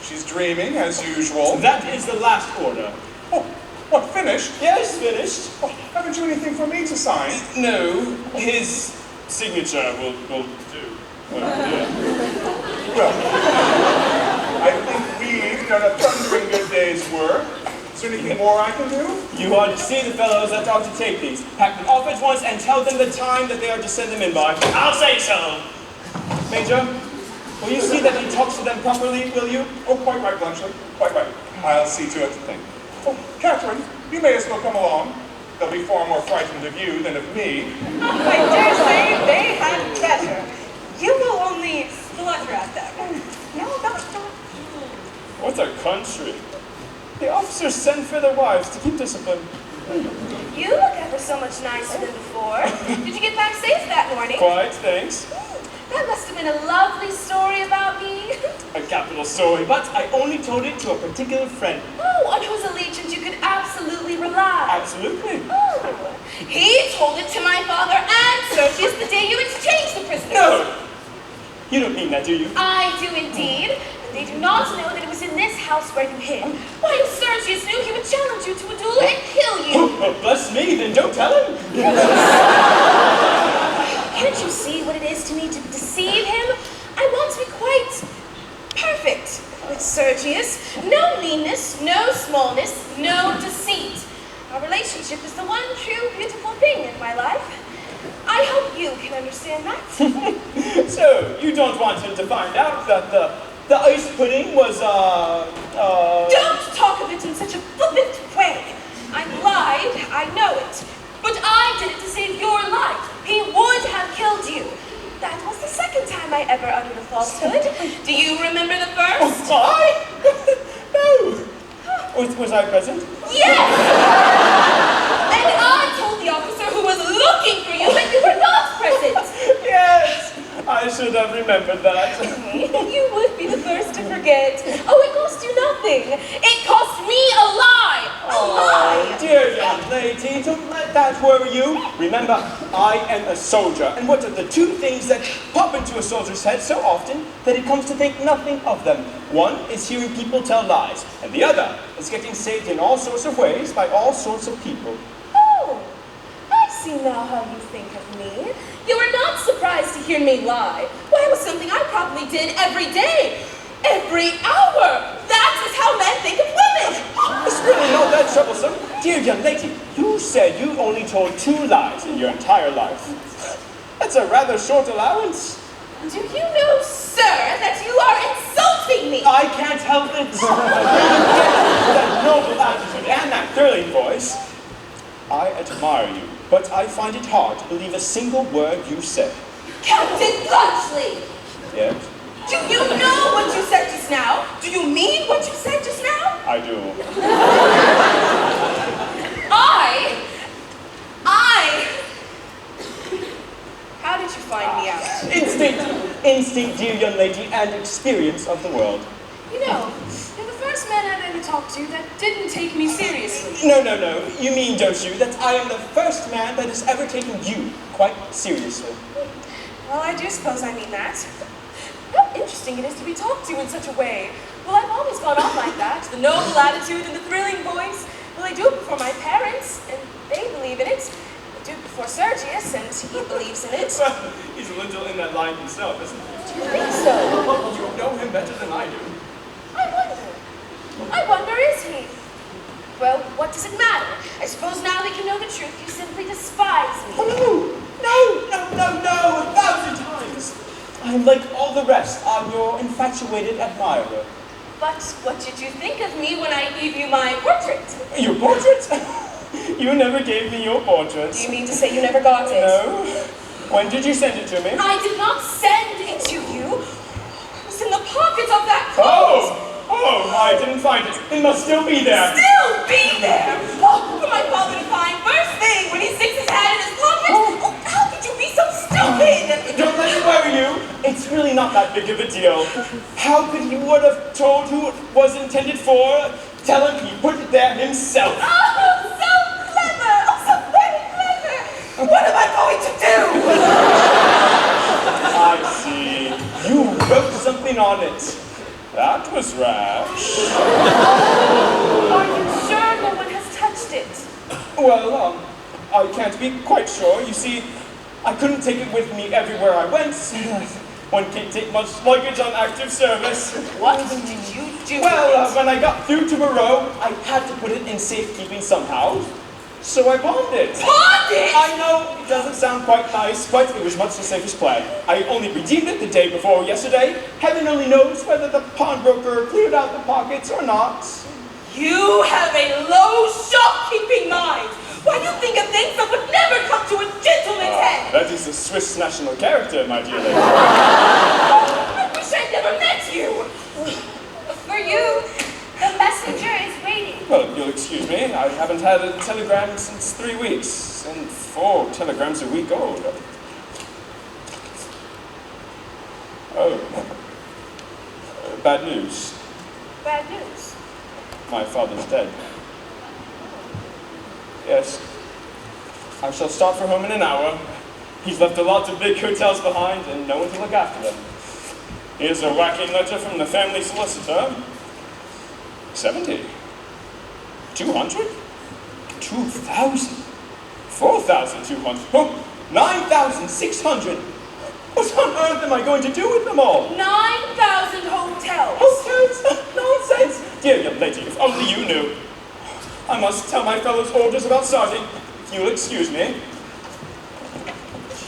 she's dreaming, as usual.
That is the last order.
Oh, what, finished?
Yes, finished.
Oh, haven't you anything for me to sign?
No, his signature will do.
Well, I think we've done a thundering good day's work. Is there anything more I can do?
You are to see the fellows that are to take these. Pack them off at once and tell them the time that they are to send them in by.
I'll say so.
Major, will you see that he talks to them properly, will you?
Oh, quite right, Bluntschli. Quite right. I'll see to it. Oh, Catherine, you may as well come along. They'll be far more frightened of you than of me.
I dare say they had better. You will only splutter at them. No, not.
What a country. The officers send for their wives to keep discipline.
You look ever so much nicer than before. Did you get back safe that morning?
Quite, thanks.
That must have been a lovely story about me.
A capital story, but I only told it to a particular friend.
Oh, on whose allegiance you could absolutely rely.
Absolutely.
Oh, he told it to my father and Sergius the day you exchanged the prisoners.
No! You don't mean that, do you?
I do indeed. But they do not know that it was in this house where you hid. Why, if Sergius knew, he would challenge you to a duel and kill you.
Oh, bless me, then don't tell him.
Can't you see what it is to me to deceive him? I want to be quite perfect with Sergius. No meanness, no smallness, no deceit. Our relationship is the one true beautiful thing in my life. I hope you can understand that.
So, you don't want him to find out that the ice pudding was,
Don't talk of it in such a flippant way. I lied, I know it. But I did it to save your life. He would have killed you. That was the second time I ever uttered a falsehood. Do you remember the first?
Oh, I? No. Was I present?
Yes! And I told the officer who was looking for you that you were not present.
Yes. I should have remembered that.
You would be the first to forget. Oh, it cost you nothing. It cost me a lie. A lie.
Dear young lady, don't let that worry you. Remember, I am a soldier, and what are the two things that pop into a soldier's head so often that he comes to think nothing of them? One is hearing people tell lies, and the other is getting saved in all sorts of ways by all sorts of people.
Oh, I see now how you think of me. You were not surprised to hear me lie. Why, it was something I probably did every day, every hour. That is how men think of women.
It's really not that troublesome. Dear young lady, you said you only told 2 lies in your entire life. That's a rather short allowance.
Do you know, sir, that you are insulting me?
I can't help it. That noble attitude and that thrilling voice. I admire you, but I find it hard to believe a single word you said.
Captain Bluntschli!
Yes?
Do you know what you said just now? Do you mean what you said just now?
I do.
How did you find me out?
Instinct, dear young lady, and experience of the world.
You know, you're the first first man I've ever talked to that didn't take me seriously.
No. You mean, don't you, that I am the first man that has ever taken you quite seriously?
Well, I do suppose I mean that. How interesting it is to be talked to in such a way. Well, I've always gone on like that. The noble attitude and the thrilling voice. Well, I do it before my parents, and they believe in it. I do it before Sergius, and he believes in it.
Well, he's a little in that line himself, isn't he?
Do you think so?
You know him better than I do.
I wonder, is he? Well, what does it matter? I suppose now they can know the truth. You simply despise me.
Oh, no, 1,000 times. I'm like all the rest. I'm your infatuated admirer.
But what did you think of me when I gave you my portrait?
Your portrait? You never gave me your portrait.
Do you mean to say you never got it?
No. When did you send it to me?
I did not send it to you. It was in the pocket of that coat.
Oh, I didn't find it. It must still be there.
Still be there? Oh, for my father to find first thing when he sticks his hand in his pocket? Oh, how could you be so stupid?
Don't let it worry you. It's really not that big of a deal. How could he would have told who it was intended for? Tell him he put it there himself.
Oh, so clever! Oh, so very clever! What am I going to do?
I see. You wrote something on it. That was rash.
Are you sure no one has touched it?
Well, I can't be quite sure. You see, I couldn't take it with me everywhere I went. One can't take much luggage on active service.
What did you do?
Well, when I got through to Moreau, I had to put it in safekeeping somehow. So I pawned it.
Pawned it?
I know, it doesn't sound quite nice, but it was much the safest plan. I only redeemed it the day before yesterday. Heaven only knows whether the pawnbroker cleared out the pockets or not.
You have a low shopkeeping mind. Why do you think of things that would never come to a gentleman's head?
That is a Swiss national character, my dear lady.
I wish I'd never met you.
For you, the messenger is waiting.
Well, you'll excuse me. I haven't had a telegram since 3 weeks, and 4 telegrams a week old. Oh. Bad news.
Bad news.
My father's dead. Yes. I shall start for home in an hour. He's left a lot of big hotels behind and no one to look after them. Here's a whacking letter from the family solicitor. 70. 200? 2,000. 4,200. Oh, 9,600. What on earth am I going to do with them all?
9,000 hotels.
Hotels? Nonsense. Dear young lady, if only you knew. I must tell my fellows orders about starting. If you'll excuse me.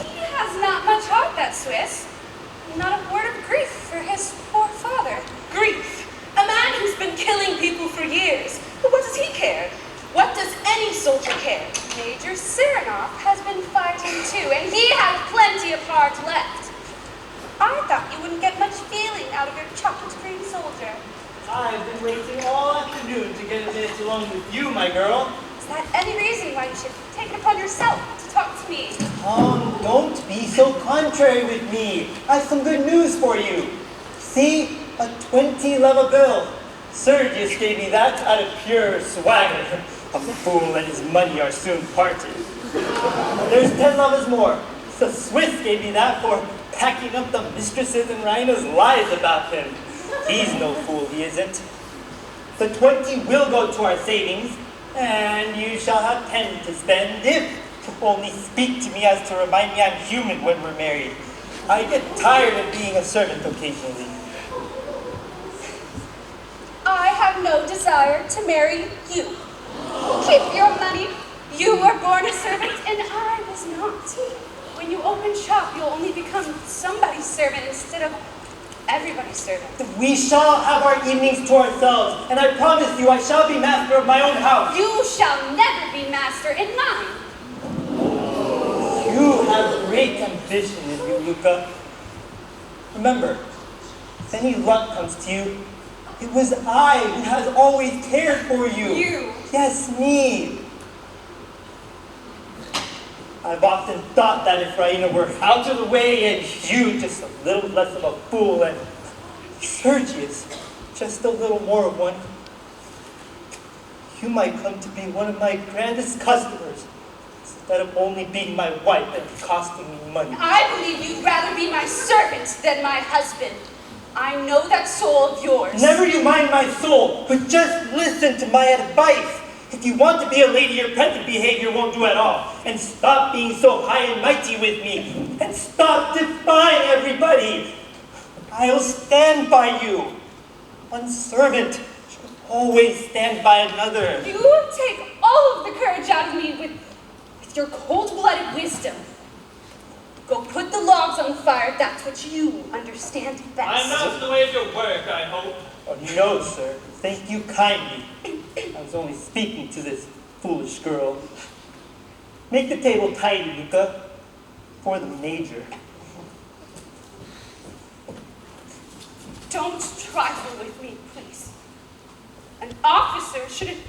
He has not much heart, that Swiss. Not a word of grief for his poor father.
Grief. A man who's been killing people for years. But what does he care? What does any soldier care?
Major Serenoff has been fighting too, and he has plenty of heart left. I thought you wouldn't get much feeling out of your chocolate cream soldier.
I've been waiting all afternoon to get a minute alone with you, my girl.
Is that any reason why you should take it upon yourself to talk to me?
Don't be so contrary with me. I have some good news for you. See, a 20-level bill. Sergius gave me that out of pure swagger. A fool and his money are soon parted. There's 10 levels more. The Swiss gave me that for packing up the mistresses and Raina's lies about him. He's no fool, he isn't. The 20 will go to our savings, and you shall have 10 to spend if you only speak to me as to remind me I'm human when we're married. I get tired of being a servant occasionally.
I have no desire to marry you. Keep your money. You were born a servant, and I was not. When you open shop, you'll only become somebody's servant instead of everybody's servant.
We shall have our evenings to ourselves, and I promise you I shall be master of my own house.
You shall never be master in mine.
You have great ambition in you, Luca. Remember, if any luck comes to you, it was I who has always cared for you.
You?
Yes, me. I've often thought that if Raina were out of the way and you just a little less of a fool and Sergius just a little more of one, you might come to be one of my grandest customers, instead of only being my wife and costing me money.
I believe you'd rather be my servant than my husband. I know that soul of yours.
Never you mind my soul, but just listen to my advice. If you want to be a lady, your present behavior won't do at all. And stop being so high and mighty with me. And stop defying everybody. I'll stand by you. One servant should always stand by another.
You take all of the courage out of me with your cold-blooded wisdom. Go put the logs on the fire. That's what you understand best.
I'm not in the way of your work, I hope.
Oh, no, sir. Thank you kindly. I was only speaking to this foolish girl. Make the table tidy, Luca, for the major.
Don't trifle with me, please. An officer shouldn't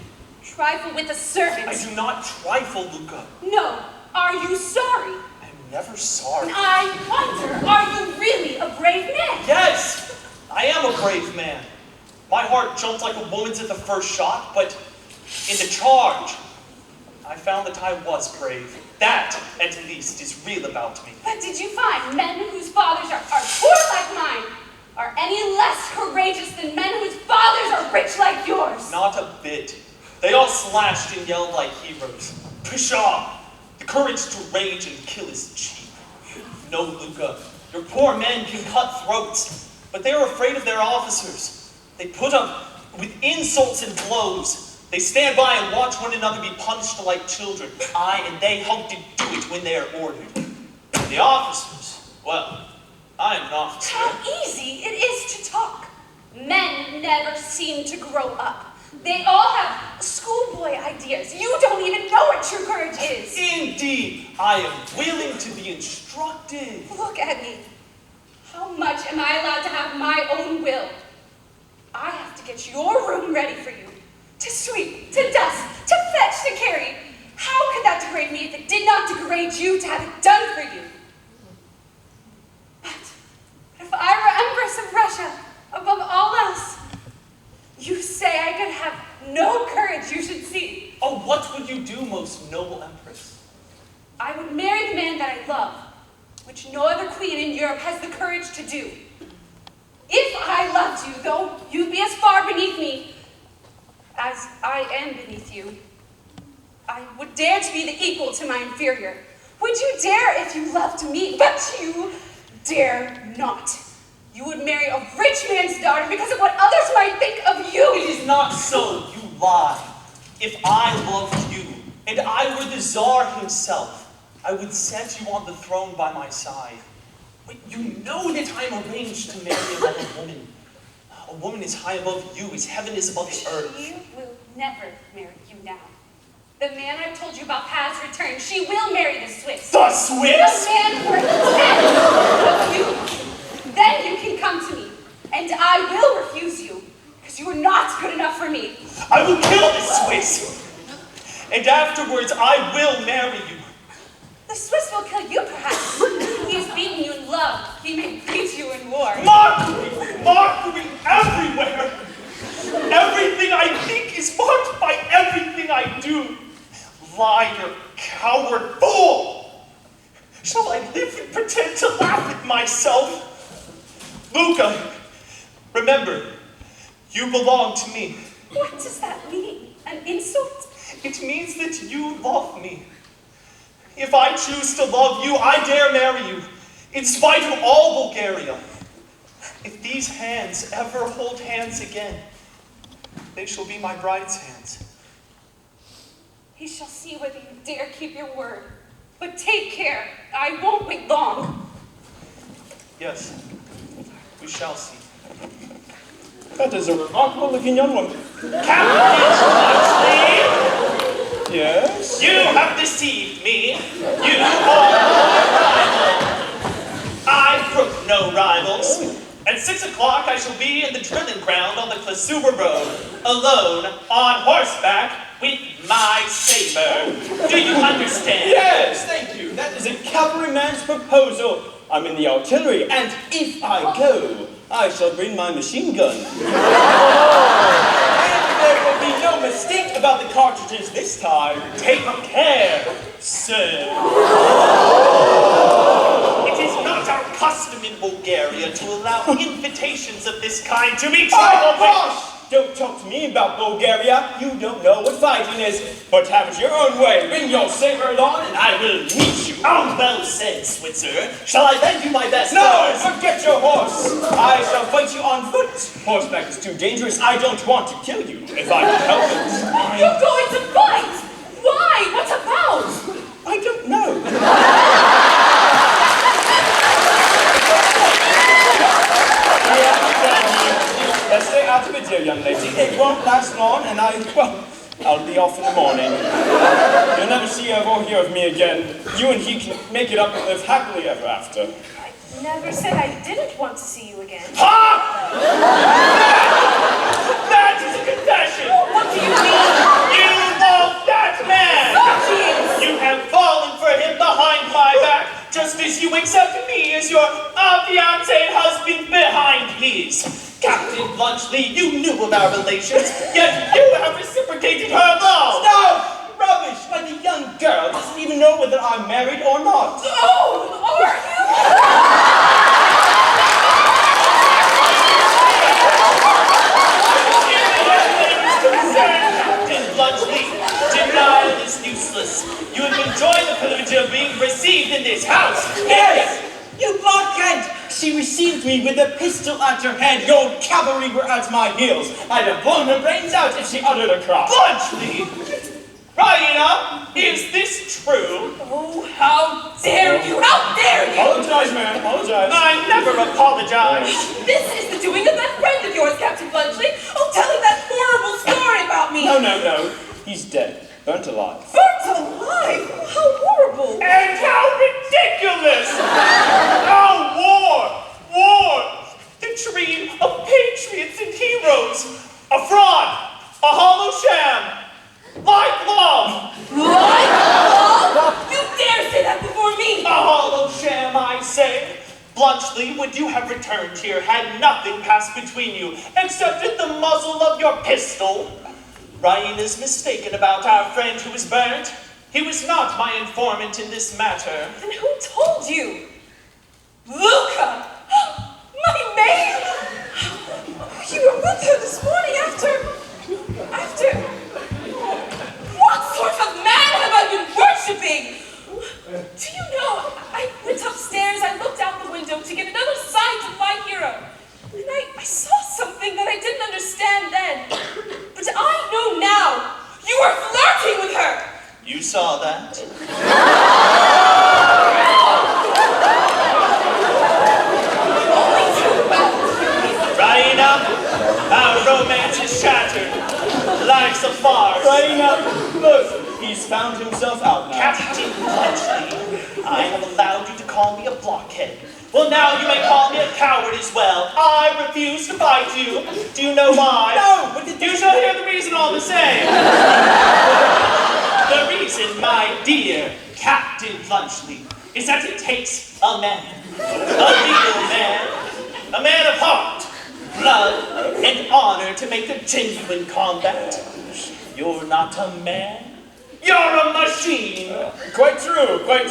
trifle with a servant.
I do not trifle, Luca.
No. Are you sorry?
I'm never sorry.
I wonder, are you really a brave man?
Yes, I am a brave man. My heart jumped like a woman's at the first shot, but in the charge, I found that I was brave. That, at least, is real about me.
But did you find men whose fathers are poor like mine are any less courageous than men whose fathers are rich like yours?
Not a bit. They all slashed and yelled like heroes. Pshaw! The courage to rage and kill is cheap. No, Luca, your poor men can cut throats, but they are afraid of their officers. They put up with insults and blows. They stand by and watch one another be punished like children. I and they hope to do it when they are ordered. The officers, well, I am an officer.
How easy it is to talk. Men never seem to grow up. They all have schoolboy ideas. You don't even know what true courage is.
Indeed, I am willing to be instructed.
Look at me. How much am I allowed to have my own will? I have to get your room ready for you. To sweep, to dust, to fetch, to carry. How could that degrade me if it did not degrade you to have it done for you? But if I were Empress of Russia, above all else, you say I could have no courage you should see.
Oh, what would you do, most noble Empress?
I would marry the man that I love, which no other queen in Europe has the courage to do. If I loved you, though you'd be as far beneath me as I am beneath you, I would dare to be the equal to my inferior. Would you dare if you loved me? But you dare not. You would marry a rich man's daughter because of what others might think of you.
It is not so, you lie. If I loved you, and I were the Tsar himself, I would set you on the throne by my side. But you know that I am arranged to marry another woman. A woman is high above you, as heaven is above the earth.
She will never marry you now. The man I've told you about has returned. She will marry the Swiss.
The Swiss?
The man worth 10 of you. Then you can come to me, and I will refuse you, because you are not good enough for me.
I will kill the Swiss, and afterwards I will marry you.
The Swiss will kill you, perhaps. He has beaten you in love. He may beat you in war.
Mockery everywhere. Everything I think is marked by everything I do. Liar, coward, fool! Shall I live and pretend to laugh at myself? Luca, remember, you belong to me.
What does that mean? An insult?
It means that you love me. If I choose to love you, I dare marry you, in spite of all Bulgaria. If these hands ever hold hands again, they shall be my bride's hands.
He shall see whether you dare keep your word. But take care, I won't wait long.
Yes, we shall see.
That is a remarkable looking young woman.
Captain Schley!
Yes?
You have deceived me. You are my rival. I brook no rivals. At 6 o'clock, I shall be in the drilling ground on the Klasuba Road, alone, on horseback, with my saber. Do you understand?
Yes, thank you. That is a cavalryman's proposal. I'm in the artillery, and if I go, I shall bring my machine gun. And there will be no no mistake about the cartridges this time. Take care, sir.
It is not our custom in Bulgaria to allow invitations of this kind to be
Oh,
traveled with.
gosh! Don't talk to me about Bulgaria. You don't know what fighting is. But have it your own way. Bring your saber along and I will meet you.
Oh, well said, Switzer. Shall I lend you my best
No,
horse?
forget your horse. I shall fight you on foot. Horseback is too dangerous. I don't want to kill you if I can help it.
You're going to fight! Why? What about?
I don't know. Let's stay out of it, dear young lady. It won't last long, and I'll be off in the morning. You'll never see or hear of me again. You and he can make it up and live happily ever after.
I never said I didn't want to see you again.
Ha! That is a confession!
What do you mean?
You love that man!
Jeez.
You have fallen for him behind my back, just as you accept me as your fiancé husband behind his. Captain Blunchley, you knew of our relations, yet you have reciprocated her love.
Stop! Rubbish! Like a young girl doesn't even know whether I'm married or not.
Oh, are you?
Captain Blunchley, denial is useless. You have enjoyed the privilege of being received in this house.
Yes! You blockhead! She received me with a pistol at her head. Your cavalry were at my heels. I'd have blown her brains out if she uttered a cry.
Blunchley! Raina, is this true?
Oh, how dare you! How dare you!
Apologize, man. Apologize.
I never apologize.
This is the doing of that friend of yours, Captain Blunchley. Oh, tell him that horrible story about me.
No. He's dead. Burnt alive.
Burnt alive? How horrible!
And how ridiculous! Oh, war! The dream of patriots and heroes. A fraud! A hollow sham! Like love!
Like love? You dare say that before me!
A hollow sham, I say. Blunchley, would you have returned here had nothing passed between you, excepted the muzzle of your pistol? Ryan is mistaken about our friend who was burnt. He was not my informant in this matter.
Then who told you? Luca! My maid! You were with her this morning after... What sort of man have I been worshipping? Do you know, I went upstairs, I looked out the window to get another sight of my hero. And I saw something that I didn't understand then. But I know now. You were flirting with her.
You saw that?
Only too well.
Raina, our romance is shattered. Life's a farce.
Raina, look, he's found himself out now.
Captain Blunchley, I have allowed you to call me a blockhead. Well, now you may call me a coward as well. I refuse to fight you. Do you know why?
No, but
you shall hear the reason all the same. The reason, my dear Captain Blunchley, is that it takes a man, a legal man, a man of heart, blood, and honor to make a genuine combat. You're not a man. You're a machine!
Quite true. But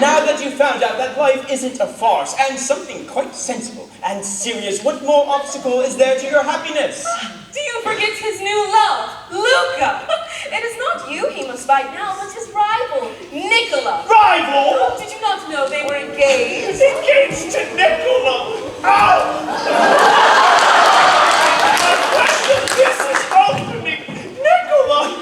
now that you found out that life isn't a farce and something quite sensible and serious, what more obstacle is there to your happiness?
Do you forget his new love, Luca? It is not you he must fight now, but his rival, Nicola.
Rival?
Oh, did you not know they were engaged?
Engaged to Nicola! Ow! This is opening! Nicola!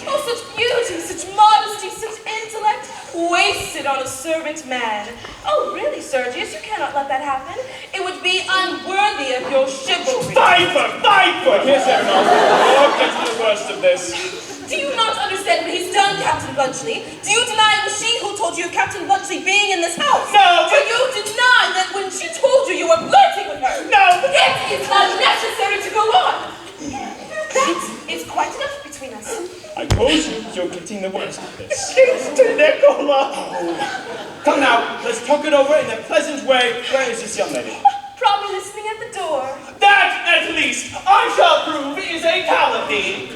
Oh, such beauty, such modesty, such intellect, wasted on a servant man. Oh, really, Sergius, you cannot let that happen. It would be unworthy of your chivalry.
Viper!
Here's Aaron. I'll get to the worst of this.
Do you not understand what he's done, Captain Blunchley? Do you deny it was she who told you of Captain Blunchley being in this house?
No,
Do you deny that when she told you, you were flirting with her?
No!
It is unnecessary to go on. That is quite enough between us.
I told you you're getting the worst of this.
Engaged to Nicola!
Come now, let's talk it over in a pleasant way. Where is this young lady?
probably listening at the door.
That, at least, I shall prove is a calumny.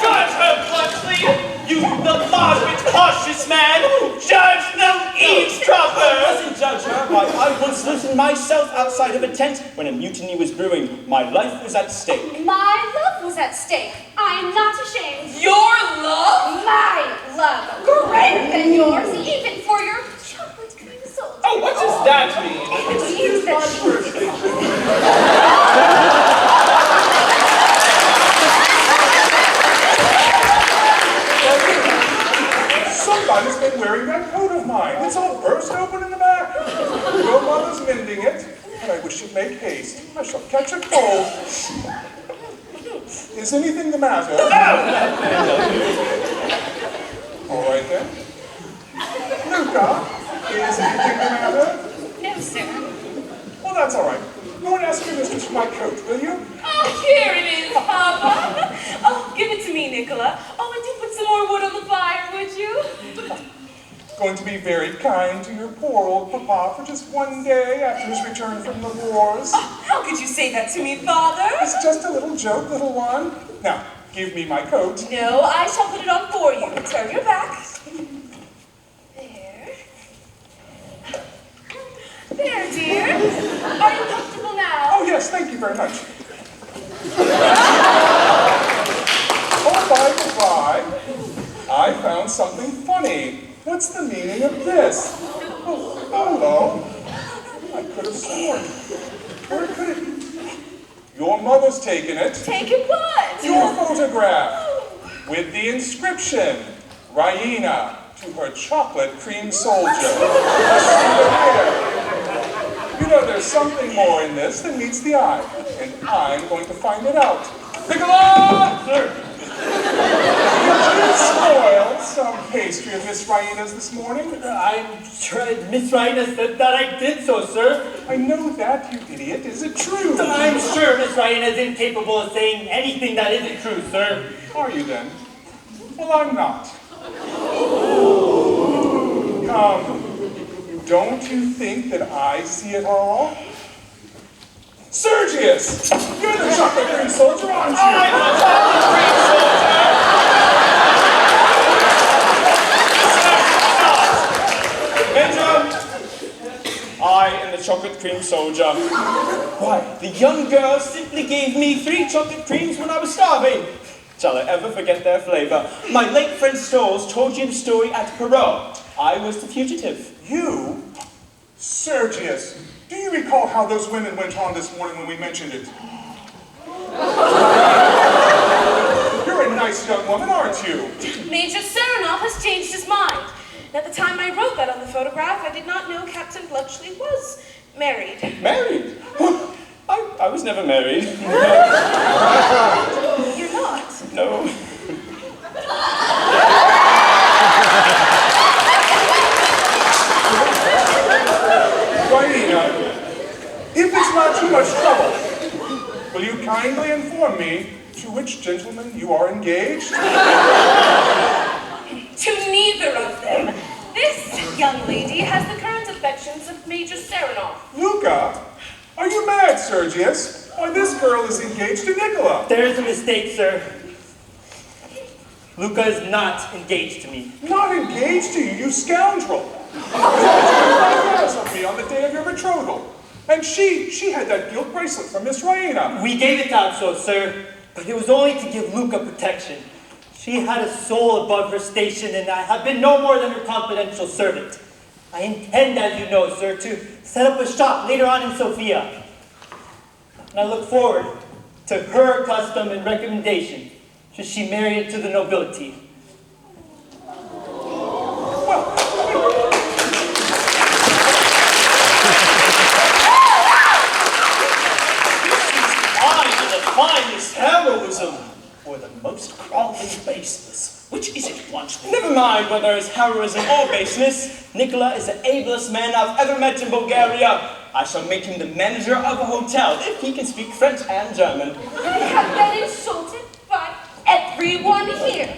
Judge her bluntly, you the moderate, cautious man. Judge the eavesdropper.
I mustn't judge her. Why, I once listened myself outside of a tent when a mutiny was brewing. My life was at stake.
My love was at stake. I am not ashamed.
Your love?
My love, greater than yours, even for your chocolate cream soldier.
Oh, what does that mean?
It means that
Somebody's been wearing that coat of mine. It's all burst open in the back. Your mother's mending it, and I wish you'd make haste. I shall catch a cold. Is anything the matter? All right then. Luca, is anything the matter?
No, sir.
Well, that's all right. Go and ask your mistress for my coat, will you?
Oh, here it is, Papa. Oh, give it to me, Nicola. Oh, and do put some more wood on the fire, would you?
Going to be very kind to your poor old papa for just one day after his return from the wars.
Oh, how could you say that to me, Father?
It's just a little joke, little one. Now, give me my coat.
No, I shall put it on for you. Turn your back. There. There, dear. Are you comfortable now?
Oh, yes, thank you very much. Oh, by the by, I found something funny. What's the meaning of this? Oh, hello. I could have sworn. Where could it be? Your mother's taken it.
Take it what?
Your photograph. With the inscription, Raina to her chocolate cream soldier. A souvenir. You know, there's something more in this than meets the eye, and I'm going to find it out. Nicola! Sir. Did you spoil some pastry of Miss Raina's this morning?
I'm sure Miss Raina said that I did so, sir.
I know that, you idiot. Is it true?
I'm sure Miss Raina is incapable of saying anything that isn't true, sir.
Are you then? Well, I'm not. Come. Don't you think that I see it all? Sergius! You're the chocolate cream soldier, aren't you?
I'm the chocolate cream soldier!
Major, I am the chocolate cream soldier. Why, the young girl simply gave me 3 chocolate creams when I was starving. Shall I ever forget their flavor? My late friend Stolz told you the story at Perot. I was the fugitive.
You? Sergius, do you recall how those women went on this morning when we mentioned it? You're a nice young woman, aren't you?
Major Serenov has changed his mind. At the time I wrote that on the photograph, I did not know Captain Blunchley was married.
Married? I was never married.
You're not?
No.
Raina, if it's not too much trouble, will you kindly inform me to which gentleman you are engaged?
To neither of them. This young lady has the current affections of Major Serenov.
Luca, are you mad, Sergius? Why, this girl is engaged to Nicola.
There's a mistake, sir. Luca is not engaged to me.
Not engaged to you, you scoundrel. You told of me on the day of your betrothal. And she had that gilt bracelet from Miss Raina.
We gave it out so, sir, but it was only to give Luca protection. She had a soul above her station, and I have been no more than her confidential servant. I intend, as you know, sir, to set up a shop later on in Sofia. And I look forward to her custom and recommendation, should she marry into the nobility.
Either the finest heroism or the most crawling baseness. Which is it, Blunchley?
Never mind whether it's heroism or baseness. Nicola is the ablest man I've ever met in Bulgaria. I shall make him the manager of a hotel if he can speak French and German.
I have been insulted by everyone here.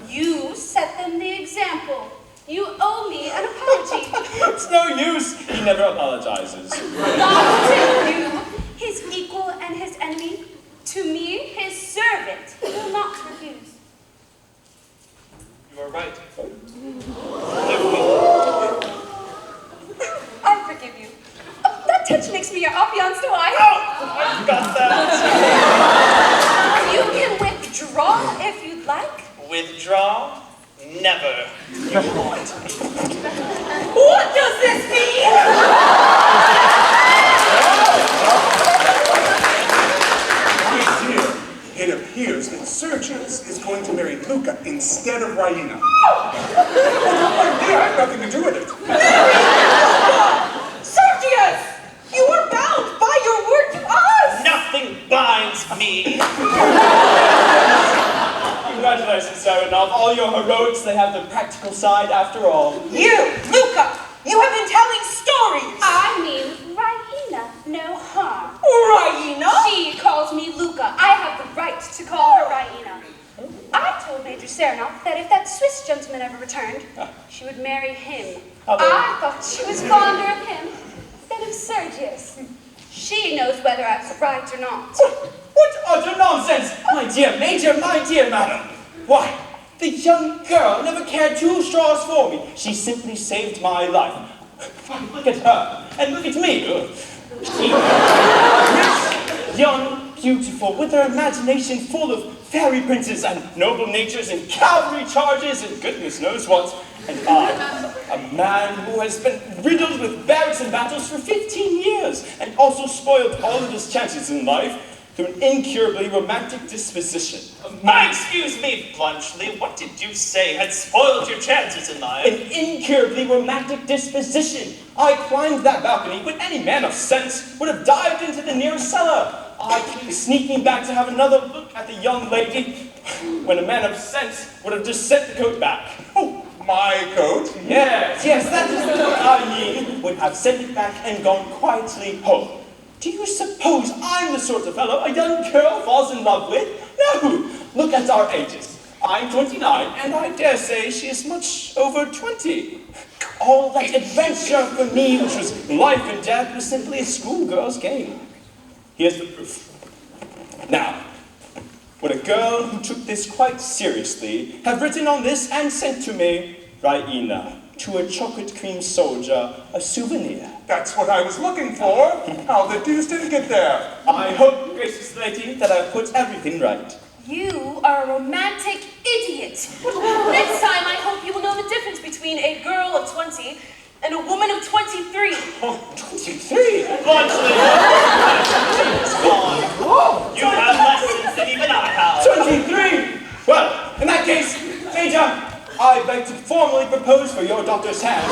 You set them the example. You owe me an apology.
It's no use. He never apologizes.
Not to you, his equal and his enemy. To me, his servant. He will not refuse.
You are right.
I forgive you. Oh, that touch makes me your affianced wife.
I got that.
You can withdraw if you'd like.
Withdraw? Never. You want me.
What does this mean?
My dear, it appears that Sergius is going to marry Luca instead of Raina. My dear, I have nothing to do with it.
Sergius! You were bound by your word to us!
Nothing binds me.
Congratulations, Serenov. All your heroics, they have the practical side after all.
You, Luca, you have been telling stories!
I mean, Raina, no harm.
Raina?
She calls me Luca. I have the right to call her Raina. I told Major Serenov that if that Swiss gentleman ever returned, she would marry him. I thought she was fonder of him than of Sergius. She knows whether I was right or not.
What utter nonsense! My dear Major, my dear Madam. Why, the young girl never cared 2 straws for me. She simply saved my life. Why, look at her, and look at me. She, rich, young, beautiful, with her imagination full of fairy princes and noble natures and cavalry charges and goodness knows what. And I, a man who has been riddled with barracks and battles for 15 years, and also spoiled all of his chances in life through an incurably romantic disposition.
Excuse me, Blunchley, what did you say had spoiled your chances in life?
An incurably romantic disposition. I climbed that balcony when any man of sense would have dived into the nearest cellar. I came sneaking back to have another look at the young lady when a man of sense would have just sent the coat back.
Oh, my coat?
Yes, that is the coat I mean. Would have sent it back and gone quietly home. Do you suppose I'm the sort of fellow a young girl falls in love with? No! Look at our ages. I'm 29, and I dare say she is much over 20. All that adventure for me, which was life and death, was simply a schoolgirl's game. Here's the proof. Now, would a girl who took this quite seriously have written on this and sent to me, Raina, to a chocolate cream soldier, a souvenir?
That's what I was looking for. How the deuce did it get there?
I hope, gracious lady, that I've put everything right.
You are a romantic idiot. Next time, I hope you will know the difference between a girl of 20 and a woman of 23.
Oh, 23?
Blunchley, it's gone. You have lessons than even I have.
23? Well, in that case, Major, I beg to formally propose for your daughter's hand.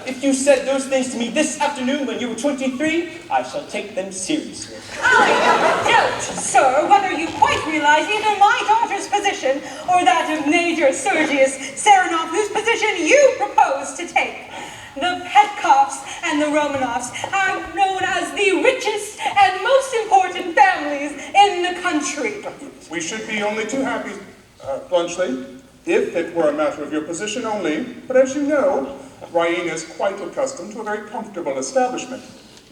If you said those things to me this afternoon when you were 23, I shall take them seriously.
I doubt, sir, whether you quite realize either my daughter's position or that of Major Sergius Serenov, whose position you propose to take. The Petkovs and the Romanovs are known as the richest and most important families in the country.
We should be only too happy, Blunchley, if it were a matter of your position only. But as you know, Raina is quite accustomed to a very comfortable establishment.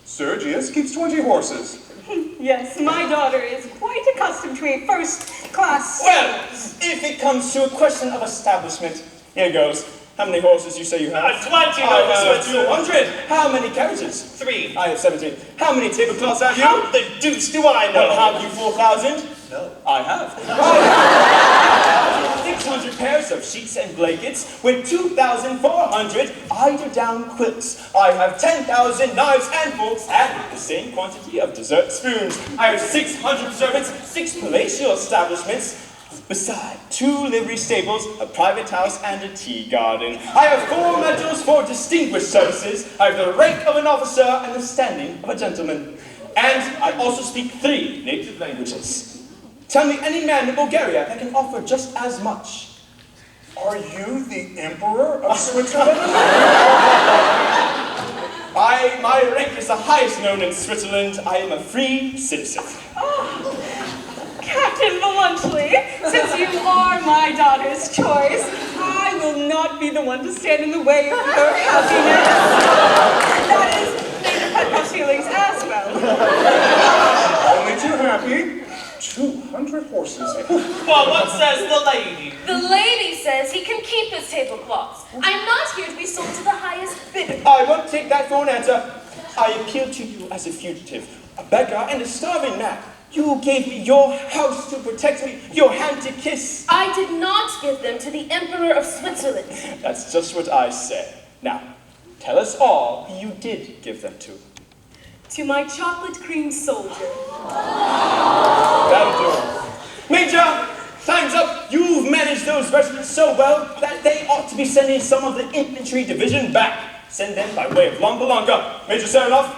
Sergius keeps 20 horses.
Yes, my daughter is quite accustomed to a first-class...
Well, if it comes to a question of establishment, here goes. How many horses you say you have?
20,
I have 200. How many carriages?
3.
I have 17. How many tablecloths have you?
How the deuce do I know?
Well, have you 4,000?
No.
I have. 600 pairs of sheets and blankets with 2,400 eider-down quilts. I have 10,000 knives and forks and the same quantity of dessert spoons. I have 600 servants, 6 palatial establishments, beside 2 livery stables, a private house, and a tea garden. I have 4 medals for distinguished services. I have the rank of an officer and the standing of a gentleman. And I also speak 3 native languages. Tell me any man in Bulgaria that can offer just as much.
Are you the Emperor of Switzerland?
My rank is the highest known in Switzerland. I am a free citizen.
Oh, Captain Bluntschli, since you are my daughter's choice, I will not be the one to stand in the way of your happiness. That is, Major Petco's feelings as well.
Only too happy. 200 horses.
Well, what says the lady?
The lady says he can keep his tablecloths. I'm not here to be sold to the highest bidder.
I won't take that for an answer. I appeal to you as a fugitive, a beggar, and a starving man. You gave me your house to protect me, your hand to kiss.
I did not give them to the Emperor of Switzerland.
That's just what I said. Now, tell us all who you did give them to.
To my chocolate cream soldier.
That'll do it. Major, time's up. You've managed those regiments so well that they ought to be sending some of the infantry division back. Send them by way of Lombalonga. Major Saranoff,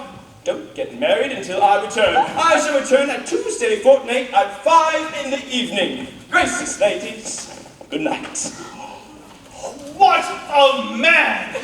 don't get married until I return. I shall return at Tuesday fortnight at 5 in the evening. Gracious ladies, good night.
What a man!